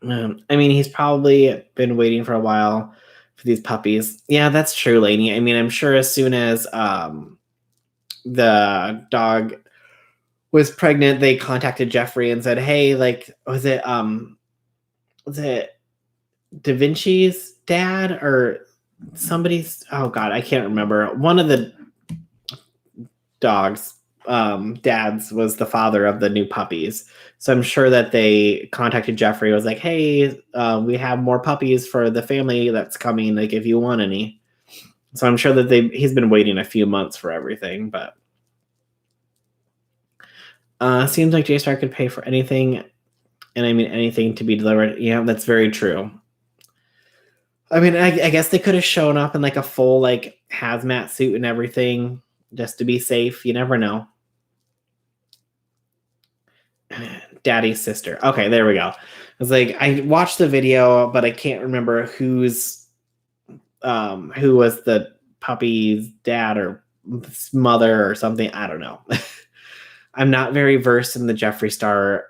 I mean, he's probably been waiting for a while for these puppies. Yeah, that's true, Lainey. I mean, I'm sure as soon as the dog was pregnant, they contacted Jeffree and said, "Hey, like, was it Da Vinci's dad or somebody's? Oh God, I can't remember. One of the dogs, dads was the father of the new puppies." So I'm sure that they contacted Jeffree. Was like, "Hey, we have more puppies for the family that's coming. Like, if you want any." So I'm sure that he's been waiting a few months for everything, but seems like J-Star could pay for anything, and I mean anything to be delivered. Yeah, that's very true. I mean, I guess they could have shown up in like a full like hazmat suit and everything just to be safe. You never know. Daddy's sister. Okay, there we go. I was like, I watched the video, but I can't remember who was the puppy's dad or mother or something. I don't know. I'm not very versed in the Jeffree Star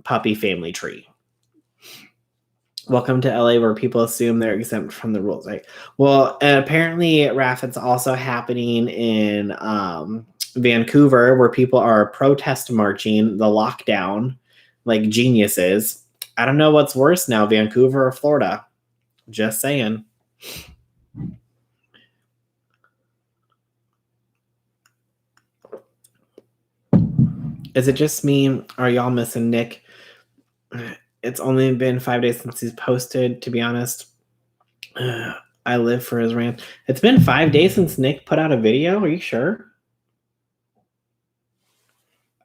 puppy family tree. Welcome to LA, where people assume they're exempt from the rules, right? Well, apparently, Raph, it's also happening in Vancouver, where people are protest marching the lockdown like geniuses. I don't know what's worse now, Vancouver or Florida. Just saying. Is it just me? Are y'all missing Nick? It's only been 5 days since he's posted, to be honest. I live for his rant. It's been 5 days since Nick put out a video. Are you sure?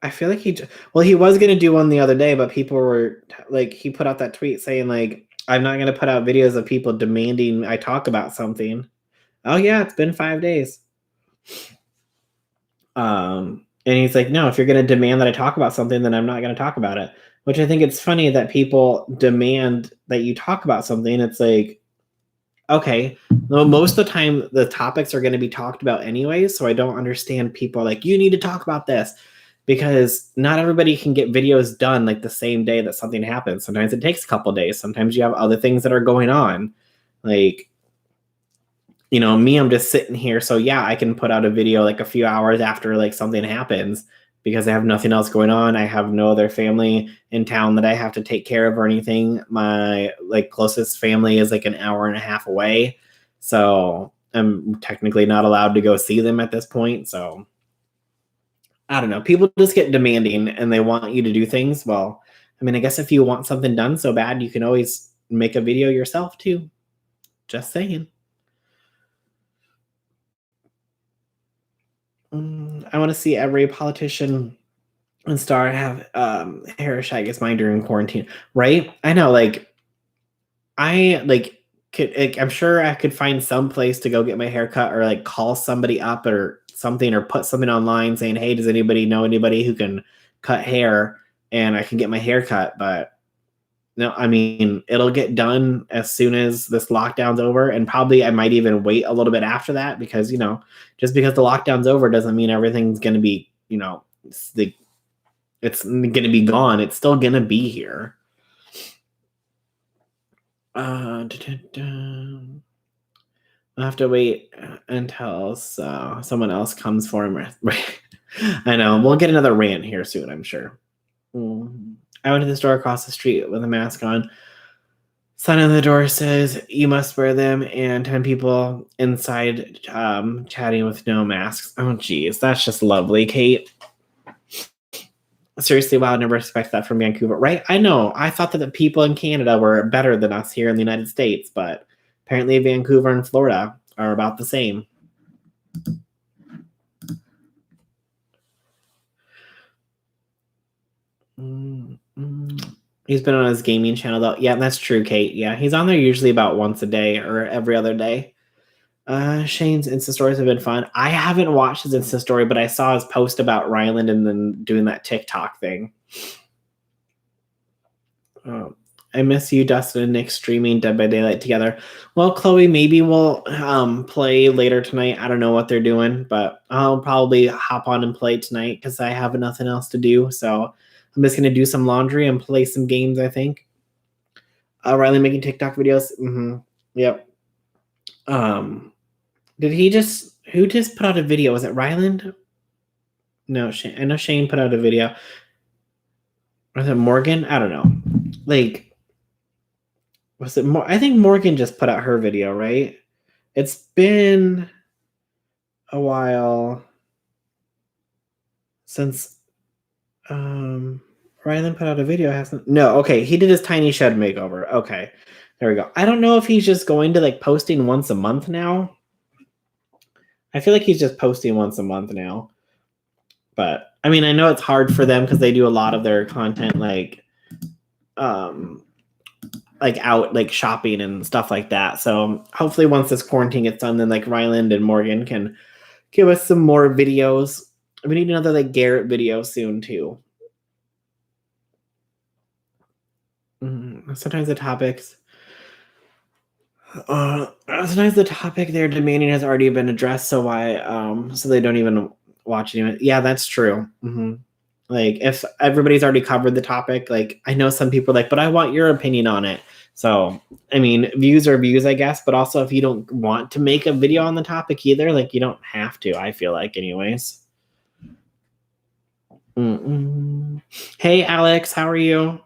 I feel like he was going to do one the other day, but people were like, he put out that tweet saying like, "I'm not going to put out videos of people demanding I talk about something." Oh yeah, it's been 5 days. And he's like, "No, if you're going to demand that I talk about something, then I'm not going to talk about it." Which I think it's funny that people demand that you talk about something. It's like, okay, well, most of the time the topics are going to be talked about anyway. So I don't understand people like, you need to talk about this, because not everybody can get videos done like the same day that something happens. Sometimes it takes a couple days. Sometimes you have other things that are going on. Like, you know, me, I'm just sitting here. So yeah, I can put out a video like a few hours after like something happens, because I have nothing else going on. I have no other family in town that I have to take care of or anything. My like closest family is like an hour and a half away. So I'm technically not allowed to go see them at this point. So I don't know. People just get demanding and they want you to do things. Well, I mean, I guess if you want something done so bad, you can always make a video yourself too. Just saying. I want to see every politician and star have hair as shaggy as mine during quarantine, right? I know, like I like could like, I'm sure I could find some place to go get my hair cut, or like call somebody up or something, or put something online saying, "Hey, does anybody know anybody who can cut hair?" And I can get my hair cut. But no, I mean, it'll get done as soon as this lockdown's over, and probably I might even wait a little bit after that, because you know, just because the lockdown's over doesn't mean everything's going to be, you know, it's going to be gone. It's still going to be here. I'll have to wait until someone else comes for him. I know. We'll get another rant here soon, I'm sure. I went to the store across the street with a mask on. Sign on the door says you must wear them, and 10 people inside chatting with no masks. Oh, geez, that's just lovely, Kate. Seriously, wow, I never expect that from Vancouver, right? I know. I thought that the people in Canada were better than us here in the United States, but apparently Vancouver and Florida are about the same. He's been on his gaming channel though. Yeah, that's true, Kate. Yeah, he's on there usually about once a day or every other day. Shane's Insta stories have been fun. I haven't watched his Insta story, but I saw his post about Ryland and then doing that TikTok thing. I miss you, Dustin and Nick, streaming Dead by Daylight together. Well, Chloe, maybe we'll play later tonight. I don't know what they're doing, but I'll probably hop on and play tonight because I have nothing else to do. So I'm just gonna do some laundry and play some games, I think. Riley making TikTok videos. Yep. Did he just who just put out a video? Was it Ryland? No, Shane. I know Shane put out a video. Was it Morgan? I don't know. Like, was it more? I think Morgan just put out her video, right? It's been a while since Ryland put out a video. Hasn't? No. Okay, he did his tiny shed makeover. Okay, there we go. I don't know if he's just going to like posting once a month now. I feel like he's just posting once a month now. But I mean, I know it's hard for them because they do a lot of their content like out like shopping and stuff like that. So hopefully once this quarantine gets done, then like Ryland and Morgan can give us some more videos. We need another like Garrett video soon too. Sometimes the topics they're demanding has already been addressed, so why so they don't even watch it. Yeah, that's true. Like if everybody's already covered the topic, like I know some people are like, but I want your opinion on it. So I mean, views are views, I guess, but also if you don't want to make a video on the topic either, like you don't have to, I feel like anyways. Hey Alex, how are you?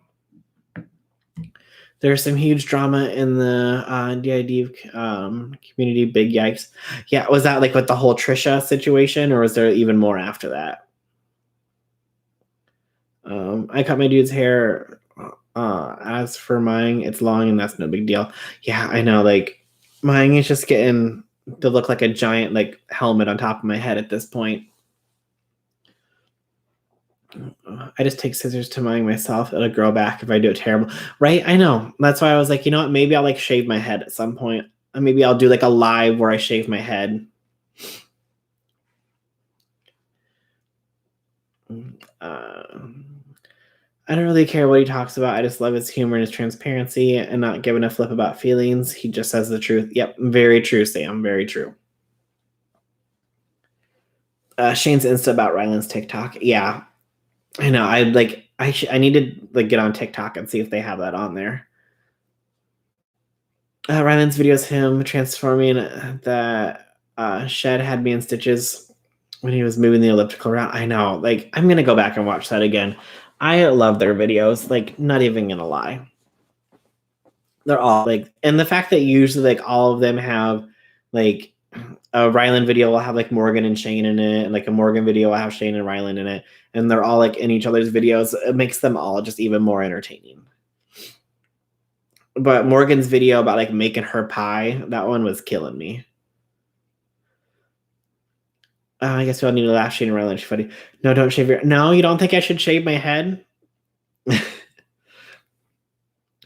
There's some huge drama in the DID community. Big yikes. Yeah, was that like with the whole Trisha situation, or was there even more after that? I cut my dude's hair. As for mine, it's long and that's no big deal. Yeah, I know. Like mine is just getting to look like a giant like helmet on top of my head at this point. I just take scissors to mine myself. It'll grow back if I do it terrible. Right? I know. That's why I was like, you know what? Maybe I'll like shave my head at some point. Maybe I'll do like a live where I shave my head. I don't really care what he talks about. I just love his humor and his transparency and not giving a flip about feelings. He just says the truth. Yep, very true, Sam. Very true. Shane's Insta about Ryland's TikTok. Yeah, I know. I need to like get on TikTok and see if they have that on there. Ryland's videos him transforming the shed had me in stitches when he was moving the elliptical around. I know. Like I'm gonna go back and watch that again. I love their videos. Like not even gonna lie. They're all like, and the fact that usually like all of them have like a Ryland video will have like Morgan and Shane in it, and like a Morgan video will have Shane and Ryland in it, and they're all like in each other's videos. It makes them all just even more entertaining. But Morgan's video about like making her pie, that one was killing me. I guess we'll need to laugh Shane and Ryland. She's funny. No, don't shave your. No, you don't think I should shave my head?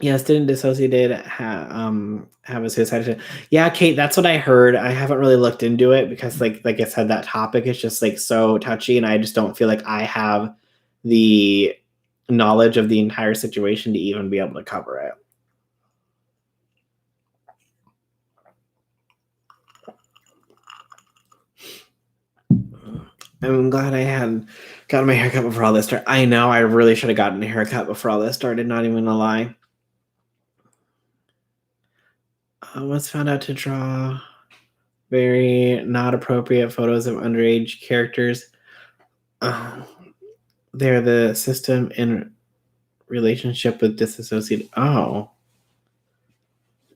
Yes, didn't Dissociated have a suicide? Yeah, Kate, that's what I heard. I haven't really looked into it because like I said, that topic is just like so touchy, and I just don't feel like I have the knowledge of the entire situation to even be able to cover it. I'm glad I had gotten my haircut before all this started. I know I really should have gotten a haircut before all this started, not even gonna lie. I was found out to draw very not appropriate photos of underage characters. They're the system in relationship with disassociated. Oh.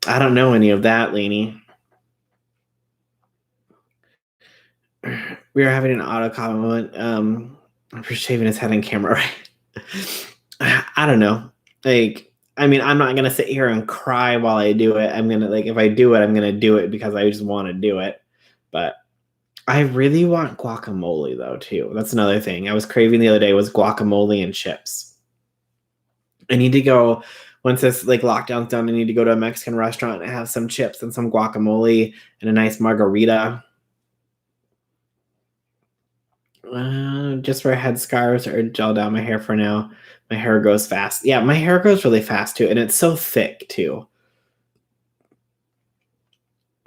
I don't know any of that, Lainey. We were having an auto comment moment. For shaving his head on camera, right? I don't know. Like, I mean, I'm not gonna sit here and cry while I do it. I'm gonna if I do it, I'm gonna do it because I just want to do it. But I really want guacamole though too. That's another thing I was craving the other day was guacamole and chips. I need to go once this lockdown's done. I need to go to a Mexican restaurant and have some chips and some guacamole and a nice margarita. Just wear head scarves or gel down my hair for now. My hair grows fast. Yeah, my hair grows really fast too, and it's so thick too.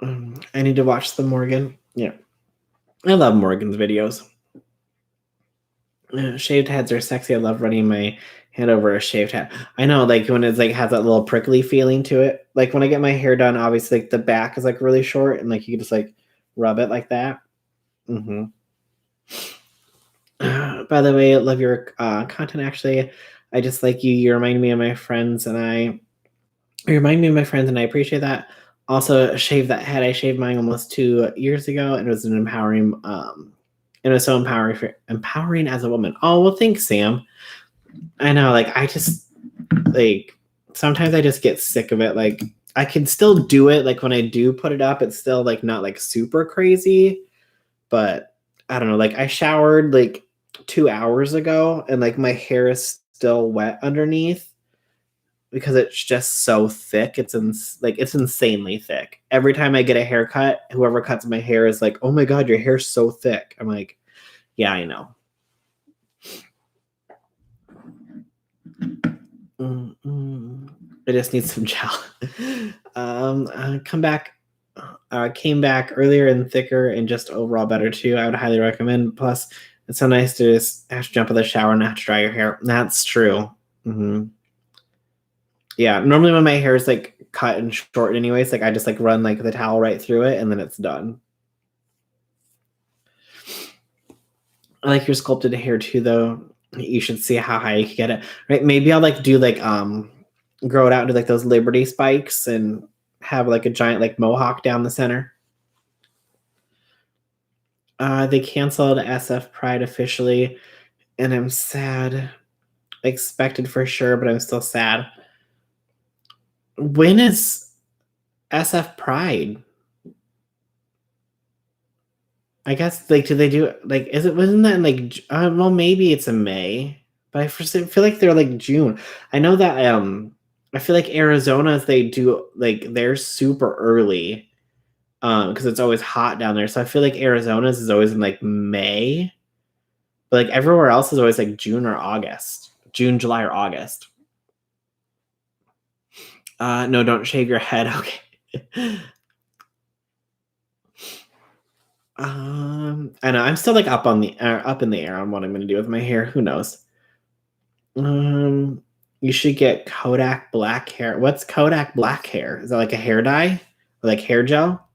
I need to watch the Morgan. Yeah, I love Morgan's videos. Shaved heads are sexy. I love running my hand over a shaved head. I know, when it's has that little prickly feeling to it. Like when I get my hair done, obviously the back is really short, and you can just rub it like that. Mm-hmm. By the way, I love your content. Actually, I just like you. You remind me of my friends, and I appreciate that. Also, shave that head. I shaved mine almost 2 years ago, and it was an empowering. It was so empowering as a woman. Oh well, thanks, Sam. I know. I just sometimes I just get sick of it. I can still do it. When I do put it up, it's still not super crazy, but I don't know. I showered 2 hours ago, and my hair is still wet underneath because it's just so thick. It's it's insanely thick. Every time I get a haircut, whoever cuts my hair is like, "Oh my god, your hair's so thick." I'm like, "Yeah, I know." I just need some gel. Came back earlier and thicker and just overall better too. I would highly recommend. Plus, it's so nice to just have to jump in the shower and not have to dry your hair. That's true. Mm-hmm. Yeah, normally when my hair is cut and short anyways, I just run the towel right through it and then it's done. I like your sculpted hair too though. You should see how high you can get it. Right? Maybe I'll do grow it out into those Liberty spikes and have a giant mohawk down the center. They canceled SF Pride officially, and I'm sad. Expected for sure, but I'm still sad. When is SF Pride? I guess do they do is it wasn't that in well maybe it's in May, but I feel like they're June. I know that I feel like Arizona's they do they're super early because it's always hot down there. So I feel like Arizona's is always in May, but everywhere else is always June or August, June, July, or August. No, don't shave your head. Okay. I know I'm still up in the air on what I'm gonna do with my hair. Who knows? You should get Kodak black hair. What's Kodak black hair? Is that a hair dye or hair gel?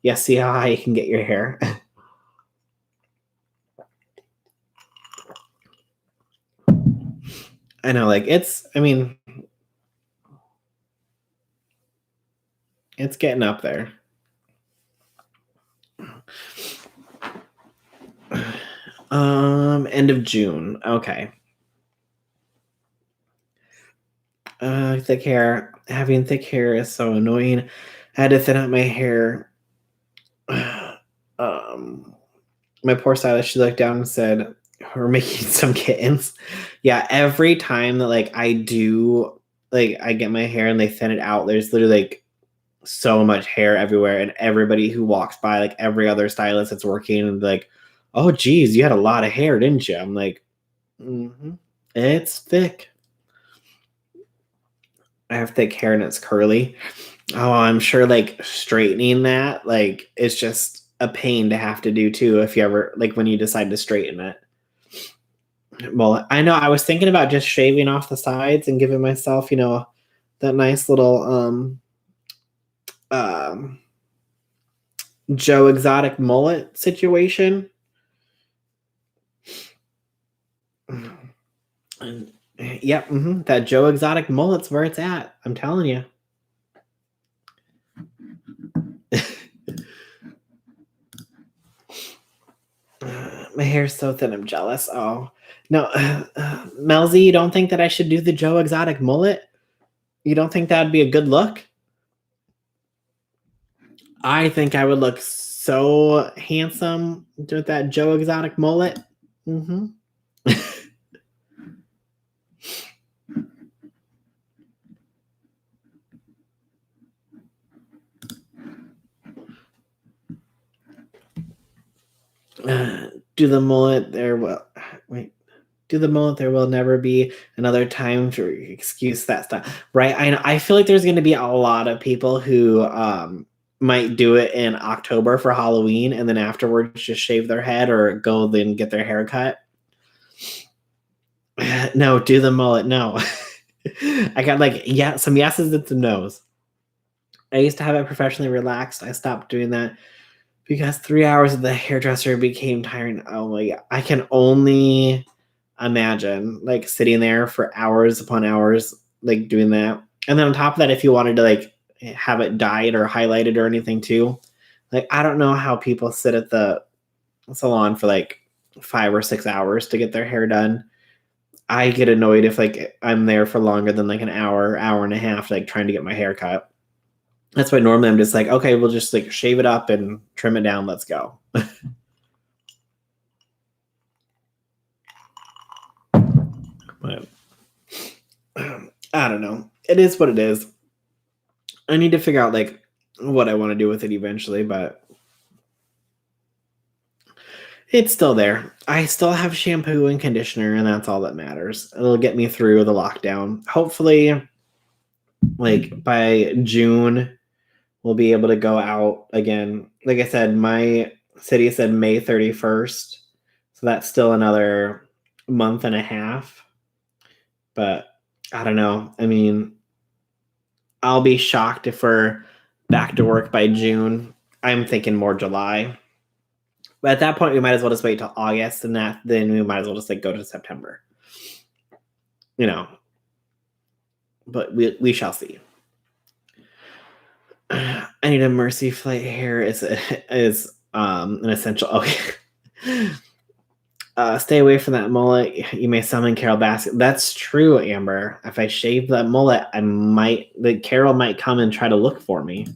Yeah, see how high you can get your hair. I know, it's. I mean, it's getting up there. End of June. Okay. Thick hair. Having thick hair is so annoying. I had to thin out my hair. My poor stylist, she looked down and said, "We're making some kittens." Yeah, every time that I do I get my hair and they thin it out, there's literally so much hair everywhere, and everybody who walks by, every other stylist that's working, and "Oh, geez, you had a lot of hair, didn't you?" I'm like, mm-hmm. It's thick. I have thick hair and it's curly. Oh, I'm sure straightening that it's just a pain to have to do too if you ever when you decide to straighten it. Well, I know I was thinking about just shaving off the sides and giving myself, that nice little Joe Exotic mullet situation. And, yep, that Joe Exotic mullet's where it's at. I'm telling you. My hair's so thin, I'm jealous. Oh, no. Melzy, you don't think that I should do the Joe Exotic mullet? You don't think that'd be a good look? I think I would look so handsome with that Joe Exotic mullet. Mm-hmm. Do the mullet there will wait. Do the mullet there will never be another time to excuse that stuff. Right. I feel like there's gonna be a lot of people who might do it in October for Halloween and then afterwards just shave their head or go then get their hair cut. No, do the mullet. No. I got like some yeses and some nos. I used to have it professionally relaxed. I stopped doing that because 3 hours of the hairdresser became tiring. Oh my god. I can only imagine like sitting there for hours upon hours, like doing that. And then on top of that, if you wanted to like have it dyed or highlighted or anything too, like I don't know how people sit at the salon for like 5 or 6 hours to get their hair done. I get annoyed if like I'm there for longer than like an hour, hour and a half, like trying to get my hair cut. That's why normally I'm just like, okay, we'll just like shave it up and trim it down. Let's go. But I don't know. It is what it is. I need to figure out like what I want to do with it eventually, but it's still there. I still have shampoo and conditioner, and that's all that matters. It'll get me through the lockdown. Hopefully, like by June, we'll be able to go out again. Like I said, my city said May 31st. So that's still another month and a half. But I don't know. I mean, I'll be shocked if we're back to work by June. I'm thinking more July. But at that point, we might as well just wait till August, and then we might as well just like go to September. You know. But we shall see. I need a Mercy Flight hair is an essential. Okay. Stay away from that mullet. You may summon Carol Baskin. That's true, Amber. If I shave that mullet, Carol might come and try to look for me.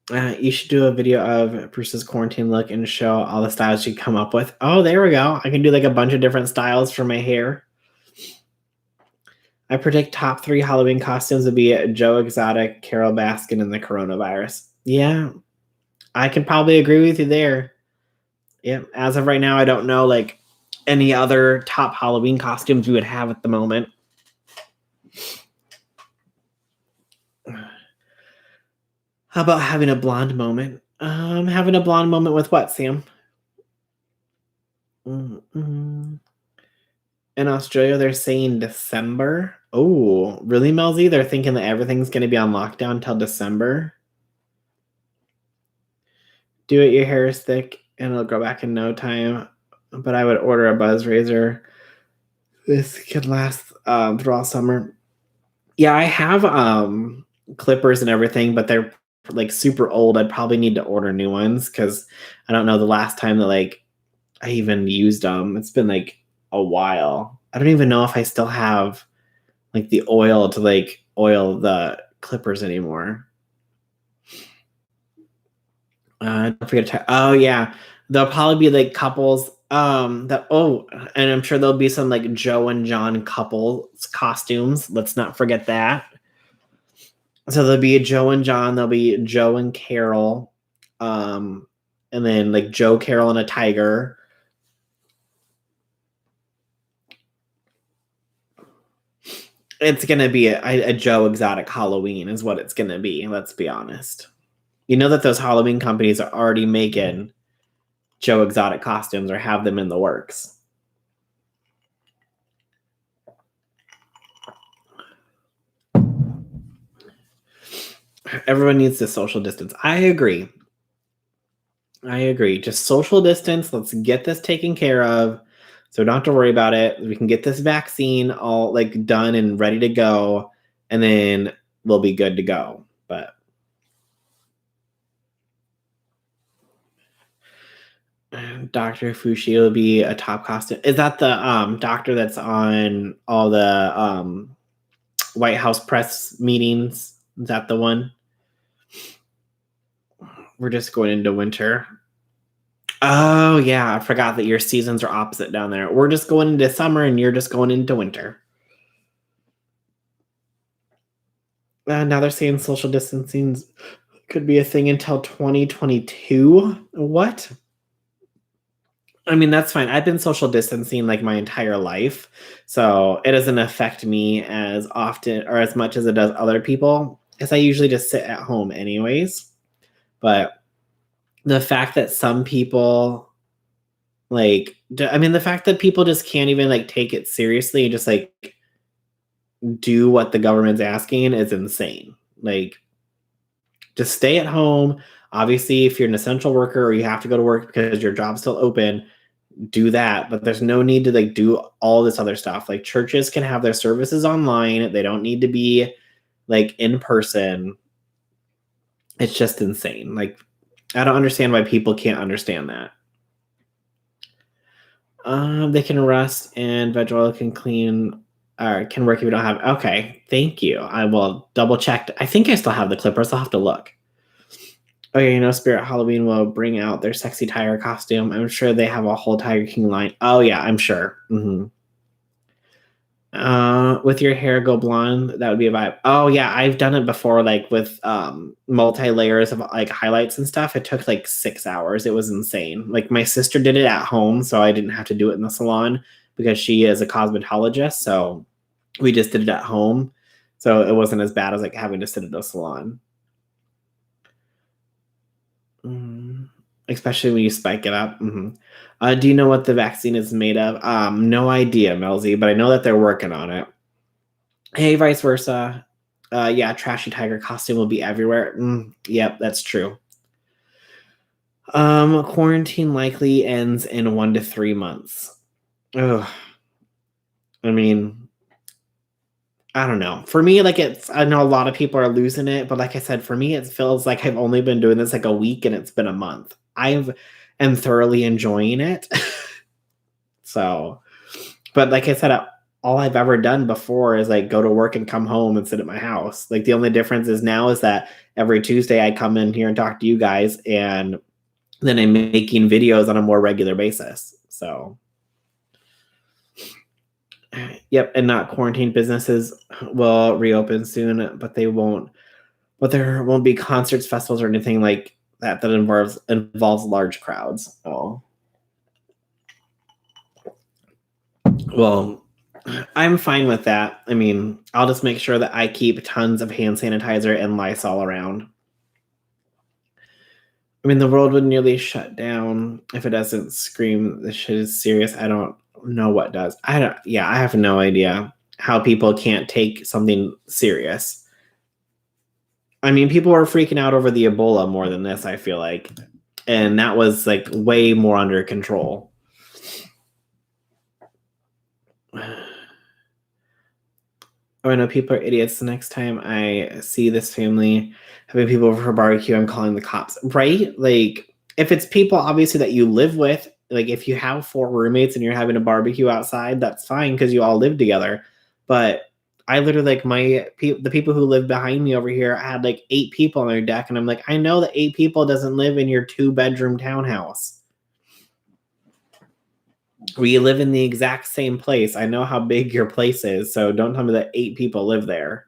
You should do a video of Bruce's quarantine look and show all the styles you come up with. Oh, there we go. I can do like a bunch of different styles for my hair. I predict top 3 Halloween costumes would be Joe Exotic, Carol Baskin, and the coronavirus. Yeah, I can probably agree with you there. Yeah, as of right now, I don't know like any other top Halloween costumes we would have at the moment. How about having a blonde moment? Having a blonde moment with what, Sam? In Australia, they're saying December. Oh, really, Melzy? They're thinking that everything's going to be on lockdown till December. Do it. Your hair is thick and it'll grow back in no time. But I would order a buzz razor. This could last through all summer. Yeah, I have clippers and everything, but they're like super old. I'd probably need to order new ones because I don't know the last time that like I even used them. It's been like a while. I don't even know if I still have like the oil to like oil the clippers anymore. Don't forget to oh yeah. There'll probably be like couples and I'm sure there'll be some like Joe and John couples costumes. Let's not forget that. So there'll be Joe and John, there'll be Joe and Carol, and then like Joe, Carol, and a tiger. It's gonna be a Joe Exotic Halloween is what it's gonna be. Let's be honest. You know that those Halloween companies are already making Joe Exotic costumes or have them in the works. Everyone needs to social distance. I agree. Just social distance. Let's get this taken care of. So don't have to worry about it. We can get this vaccine all like done and ready to go, and then we'll be good to go. But Dr. Fushi will be a top costume. Is that the doctor that's on all the White House press meetings? Is that the one? We're just going into winter. Oh yeah, I forgot that your seasons are opposite down there. We're just going into summer and you're just going into winter. Now they're saying social distancing could be a thing until 2022. What? I mean, that's fine. I've been social distancing like my entire life. So it doesn't affect me as often or as much as it does other people, because I usually just sit at home anyways. But the fact that some people the fact that people just can't even like take it seriously and just like do what the government's asking is insane. Like, just stay at home. Obviously, if you're an essential worker or you have to go to work because your job's still open, do that. But there's no need to like do all this other stuff. Like, churches can have their services online. They don't need to be like in person. It's just insane. Like, I don't understand why people can't understand that. They can rust and veg oil can clean or can work if you don't have. Okay, thank you. I will double check. I think I still have the clippers. I'll have to look. Oh yeah, Spirit Halloween will bring out their sexy tiger costume. I'm sure they have a whole Tiger King line. Oh yeah, I'm sure. With your hair go blonde, that would be a vibe. Oh yeah, I've done it before, like with multi layers of like highlights and stuff. It took like 6 hours. It was insane. Like my sister did it at home, so I didn't have to do it in the salon because she is a cosmetologist. So we just did it at home. So it wasn't as bad as like having to sit at a salon. Especially when you spike it up. Do you know what the vaccine is made of? No idea, Melzy, but I know that they're working on it. Hey, vice versa. Yeah, trashy tiger costume will be everywhere. Yep, that's true. Quarantine likely ends in 1 to 3 months. Ugh. I mean, I don't know. For me, like I know a lot of people are losing it, but like I said, for me, it feels like I've only been doing this like a week and it's been a month. Am thoroughly enjoying it. So, but like I said, all I've ever done before is like go to work and come home and sit at my house. Like the only difference is now is that every Tuesday I come in here and talk to you guys, and then I'm making videos on a more regular basis. So, yep, and not quarantine businesses will reopen soon, but they won't. But there won't be concerts, festivals, or anything like that involves large crowds. Oh, well, I'm fine with that. I mean, I'll just make sure that I keep tons of hand sanitizer and Lysol around. I mean, the world would nearly shut down if it doesn't scream this shit is serious. I don't know what does. I have no idea how people can't take something serious. I mean, people were freaking out over the Ebola more than this, I feel like. And that was like way more under control. Oh, I know people are idiots. The next time I see this family having people over for barbecue, I'm calling the cops. Right? Like, if it's people obviously that you live with, like if you have 4 roommates and you're having a barbecue outside, that's fine because you all live together. But I literally the people who live behind me over here had like 8 people on their deck, and I'm like, I know that 8 people doesn't live in your 2-bedroom townhouse. We live in the exact same place. I know how big your place is, so don't tell me that 8 people live there.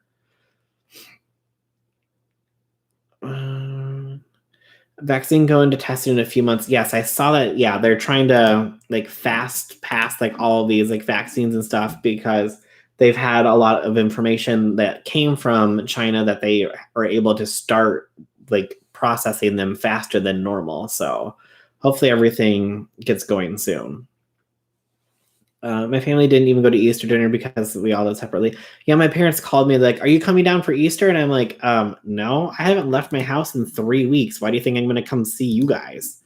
Vaccine going to testing in a few months. Yes, I saw that. Yeah, they're trying to like fast pass like all of these like vaccines and stuff because they've had a lot of information that came from China that they are able to start like processing them faster than normal. So hopefully everything gets going soon. My family didn't even go to Easter dinner because we all live separately. Yeah, my parents called me like, "Are you coming down for Easter?" And I'm like, "No, I haven't left my house in 3 weeks. Why do you think I'm going to come see you guys?"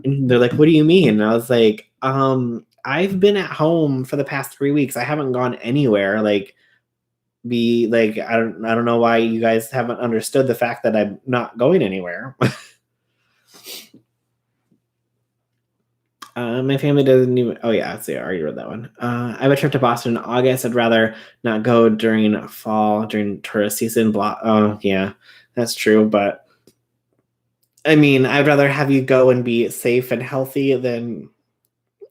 And they're like, "What do you mean?" And I was like, I've been at home for the past 3 weeks. I haven't gone anywhere. Like, I don't know why you guys haven't understood the fact that I'm not going anywhere." My family doesn't even. Oh yeah, see, I already read that one. I have a trip to Boston in August. I'd rather not go during fall, during tourist season. Blah. Oh yeah, that's true. But I mean, I'd rather have you go and be safe and healthy than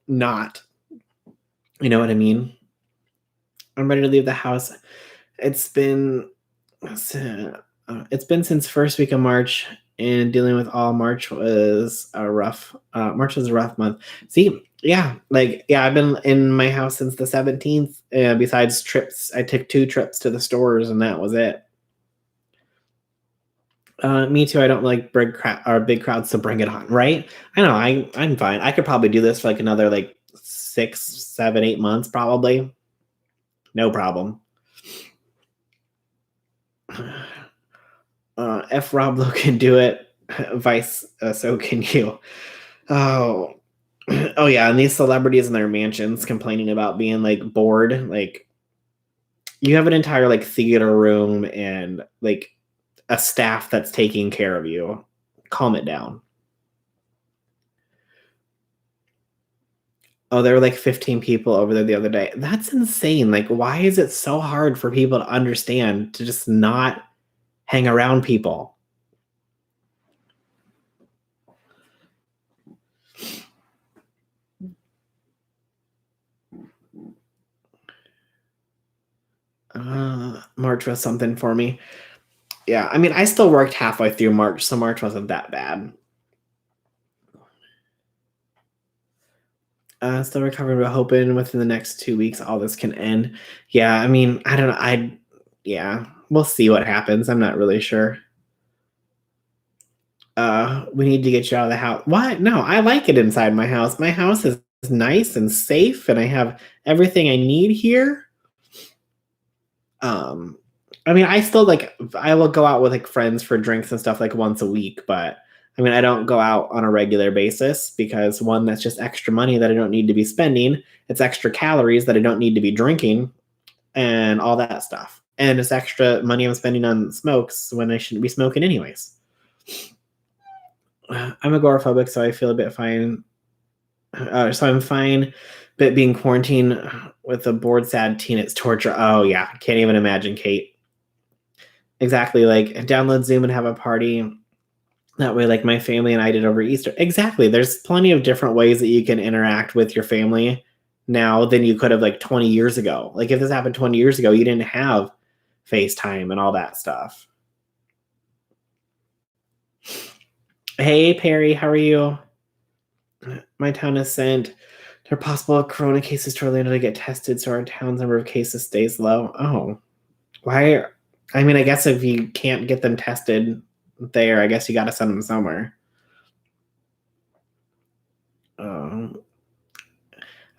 not. You know what I mean? I'm ready to leave the house. It's been it's been since first week of March, and dealing with all March was a rough. March was a rough month. See, yeah, I've been in my house since the 17th. Besides trips, I took 2 trips to the stores, and that was it. Me too. I don't like big crowds, so bring it on, right? I know. I'm fine. I could probably do this for like another like 6, 7, 8 months, probably. No problem. If Rob Lowe can do it, Vice, so can you. Oh, oh yeah, and these celebrities in their mansions complaining about being like bored. Like you have an entire like theater room and like a staff that's taking care of you. Calm it down. Oh, there were like 15 people over there the other day. That's insane. Like, why is it so hard for people to understand to just not hang around people? March was something for me. Yeah, I mean, I still worked halfway through March, so March wasn't that bad. Still recovering, but hoping within the next 2 weeks all this can end. Yeah, I mean, I don't know. Yeah, we'll see what happens. I'm not really sure. We need to get you out of the house. What? No, I like it inside my house. My house is nice and safe, and I have everything I need here. Um, I mean, I will go out with like friends for drinks and stuff like once a week, but I mean, I don't go out on a regular basis because one, that's just extra money that I don't need to be spending. It's extra calories that I don't need to be drinking and all that stuff. And it's extra money I'm spending on smokes when I shouldn't be smoking anyways. I'm agoraphobic, so I feel a bit fine. So I'm fine, but being quarantined with a bored, sad teen, it's torture. Oh yeah, can't even imagine, Kate. Exactly, like download Zoom and have a party. That way, like my family and I did over Easter. Exactly. There's plenty of different ways that you can interact with your family now than you could have like 20 years ago. Like if this happened 20 years ago, you didn't have FaceTime and all that stuff. Hey Perry, how are you? My town has sent their possible corona cases to Orlando to get tested, so our town's number of cases stays low. Oh, why? I mean, I guess if you can't get them tested there, I guess you got to send them somewhere. Um,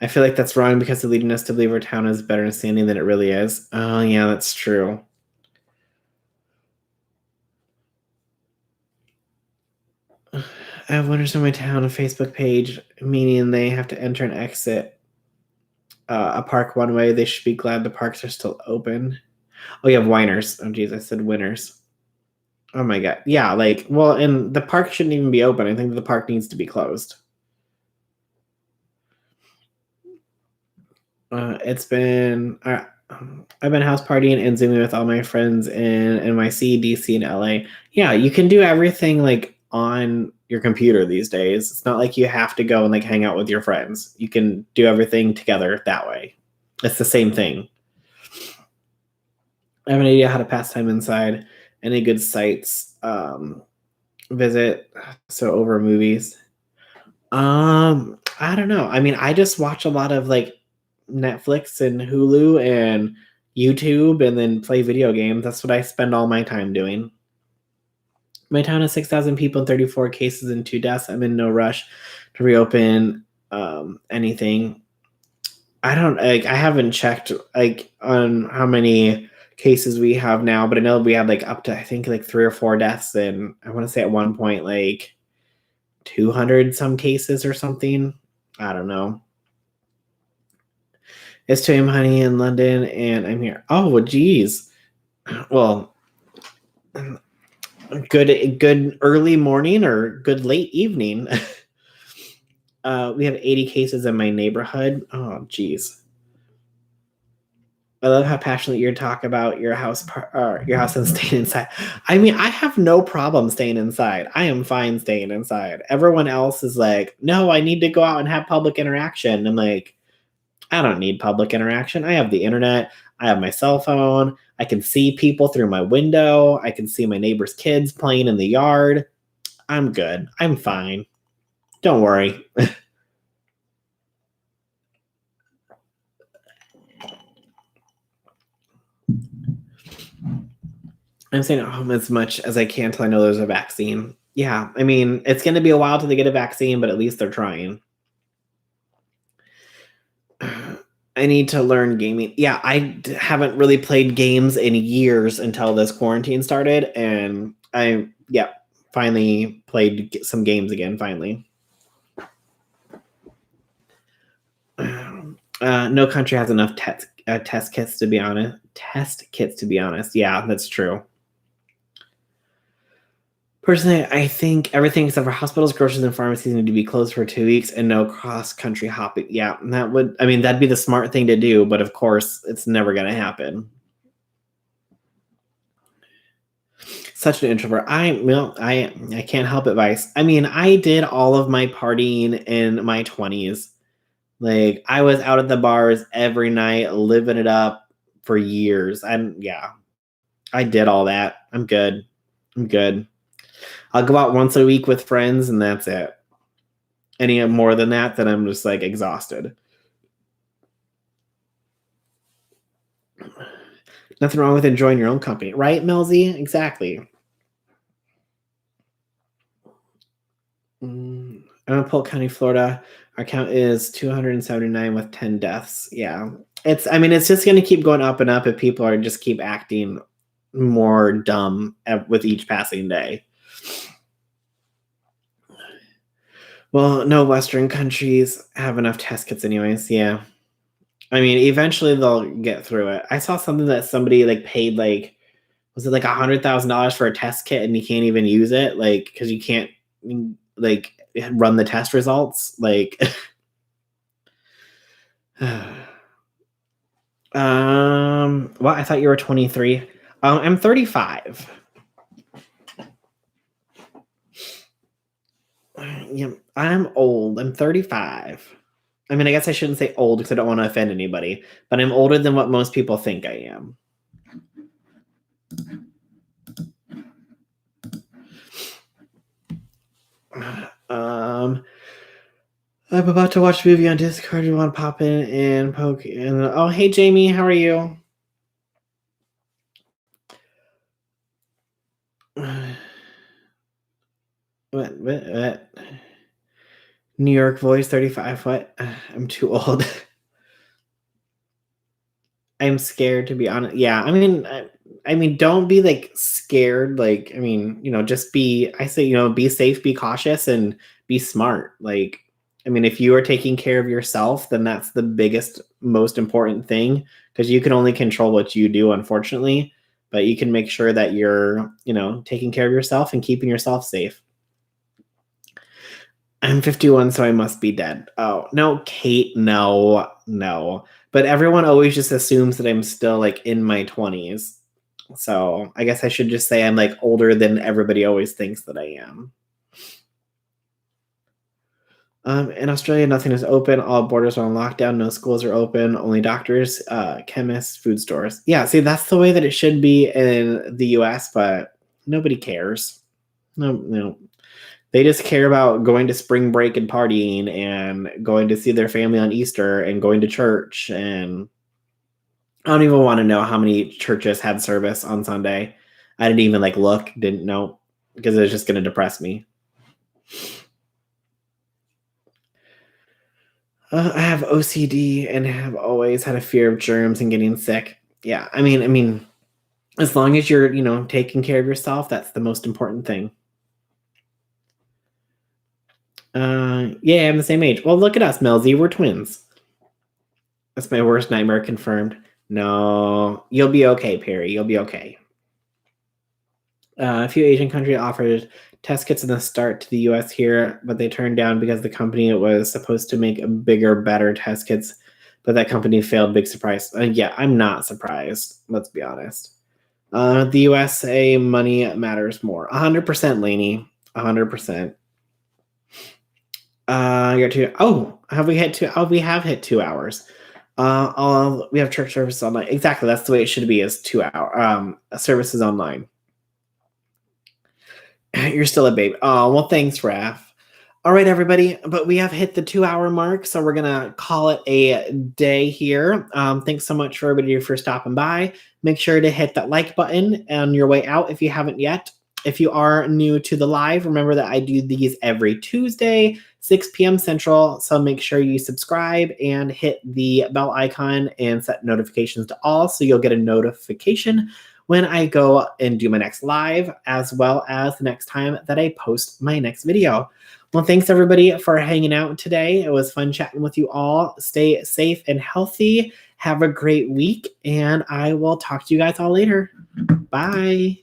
I feel like that's wrong because it's leading us to believe our town is better standing than it really is. Oh, yeah, that's true. I have winners in my town a Facebook page, meaning they have to enter and exit a park one way. They should be glad the parks are still open. Oh, you have whiners. Oh, geez, I said winners. Oh my god. Yeah, like, well, and the park shouldn't even be open. I think the park needs to be closed. It's been I've been house partying and zooming with all my friends in NYC, DC, and LA. Yeah, you can do everything like on your computer these days. It's not like you have to go and like hang out with your friends. You can do everything together that way. It's the same thing. I have an idea how to pass time inside. Any good sites visit? So over movies. I don't know. I mean, I just watch a lot of like Netflix and Hulu and YouTube and then play video games. That's what I spend all my time doing. My town has 6,000 people and 34 cases and 2 deaths. I'm in no rush to reopen anything. I don't like. I haven't checked like on how many cases we have now, but I know we had like up to I think like 3 or 4 deaths, and I want to say at one point like 200 some cases or something. I don't know. It's 2 a.m. honey in London, and I'm here. Oh, well, geez. Well, good early morning or good late evening. We have 80 cases in my neighborhood. Oh, geez. I love how passionate you talk about your house and staying inside. I mean, I have no problem staying inside. I am fine staying inside. Everyone else is like, no, I need to go out and have public interaction. I'm like, I don't need public interaction. I have the internet. I have my cell phone. I can see people through my window. I can see my neighbor's kids playing in the yard. I'm good. I'm fine. Don't worry. I'm staying at home as much as I can until I know there's a vaccine. Yeah, I mean, it's going to be a while till they get a vaccine, but at least they're trying. I need to learn gaming. Yeah, haven't really played games in years until this quarantine started, and I finally played some games again. Finally, no country has enough test kits to be honest. Yeah, that's true. Personally, I think everything except for hospitals, groceries, and pharmacies need to be closed for 2 weeks and no cross-country hopping. Yeah, that'd be the smart thing to do, but of course, it's never going to happen. Such an introvert. I can't help it, Vice. I mean, I did all of my partying in my 20s. Like, I was out at the bars every night, living it up for years. I did all that. I'm good. I'll go out once a week with friends, and that's it. Any more than that, then I'm just like exhausted. Nothing wrong with enjoying your own company, right, Melzy? Exactly. I'm in Polk County, Florida. Our count is 279 with 10 deaths. Yeah. It's just going to keep going up and up if people are just keep acting more dumb with each passing day. Well, no Western countries have enough test kits anyways. Yeah. I mean, eventually they'll get through it. I saw something that somebody like paid was it like $100,000 for a test kit and you can't even use it, like, because you can't like run the test results, like. Well, I thought you were 23. I'm 35. Yeah, I'm old. I'm 35. I mean, I guess I shouldn't say old because I don't want to offend anybody, but I'm older than what most people think I am. I'm about to watch a movie on Discord. You want to pop in and poke? And oh, hey Jamie, how are you? What? New York voice 35. What? I'm too old. I'm scared, to be honest. Yeah, I mean, don't be like scared. Like, I mean, just be. I say, be safe, be cautious, and be smart. Like, I mean, if you are taking care of yourself, then that's the biggest, most important thing, because you can only control what you do, unfortunately. But you can make sure that you're, taking care of yourself and keeping yourself safe. I'm 51, so I must be dead. Oh, no, Kate, no. But everyone always just assumes that I'm still like in my 20s. So I guess I should just say I'm like older than everybody always thinks that I am. In Australia, nothing is open. All borders are on lockdown. No schools are open. Only doctors, chemists, food stores. Yeah, see, that's the way that it should be in the US, but nobody cares. No. They just care about going to spring break and partying and going to see their family on Easter and going to church. And I don't even want to know how many churches had service on Sunday. I didn't even look, didn't know, because it was just going to depress me. I have OCD and have always had a fear of germs and getting sick. Yeah, I mean, as long as you're, taking care of yourself, that's the most important thing. Yeah, I'm the same age. Well, look at us, Melzy. We're twins. That's my worst nightmare confirmed. No, you'll be okay, Perry. You'll be okay. A few Asian countries offered Test kits in the start to the US here, but they turned down because the company was supposed to make bigger, better test kits, but that company failed. Big surprise. Yeah, I'm not surprised. Let's be honest. The USA money matters more. 100%, Lainey. 100%. You're two. Oh, have we hit two? Oh, we have hit 2 hours. We have church services online. Exactly. That's the way it should be. Is 2 hour services online. You're still a babe. Oh, well, thanks, Raph. All right, everybody. But we have hit the 2 hour mark, so we're gonna call it a day here. Thanks so much for everybody for stopping by. Make sure to hit that like button on your way out if you haven't yet. If you are new to the live, remember that I do these every Tuesday, 6 p.m. Central. So make sure you subscribe and hit the bell icon and set notifications to all so you'll get a notification when I go and do my next live, as well as the next time that I post my next video. Well, thanks everybody for hanging out today. It was fun chatting with you all. Stay safe and healthy. Have a great week, and I will talk to you guys all later. Bye.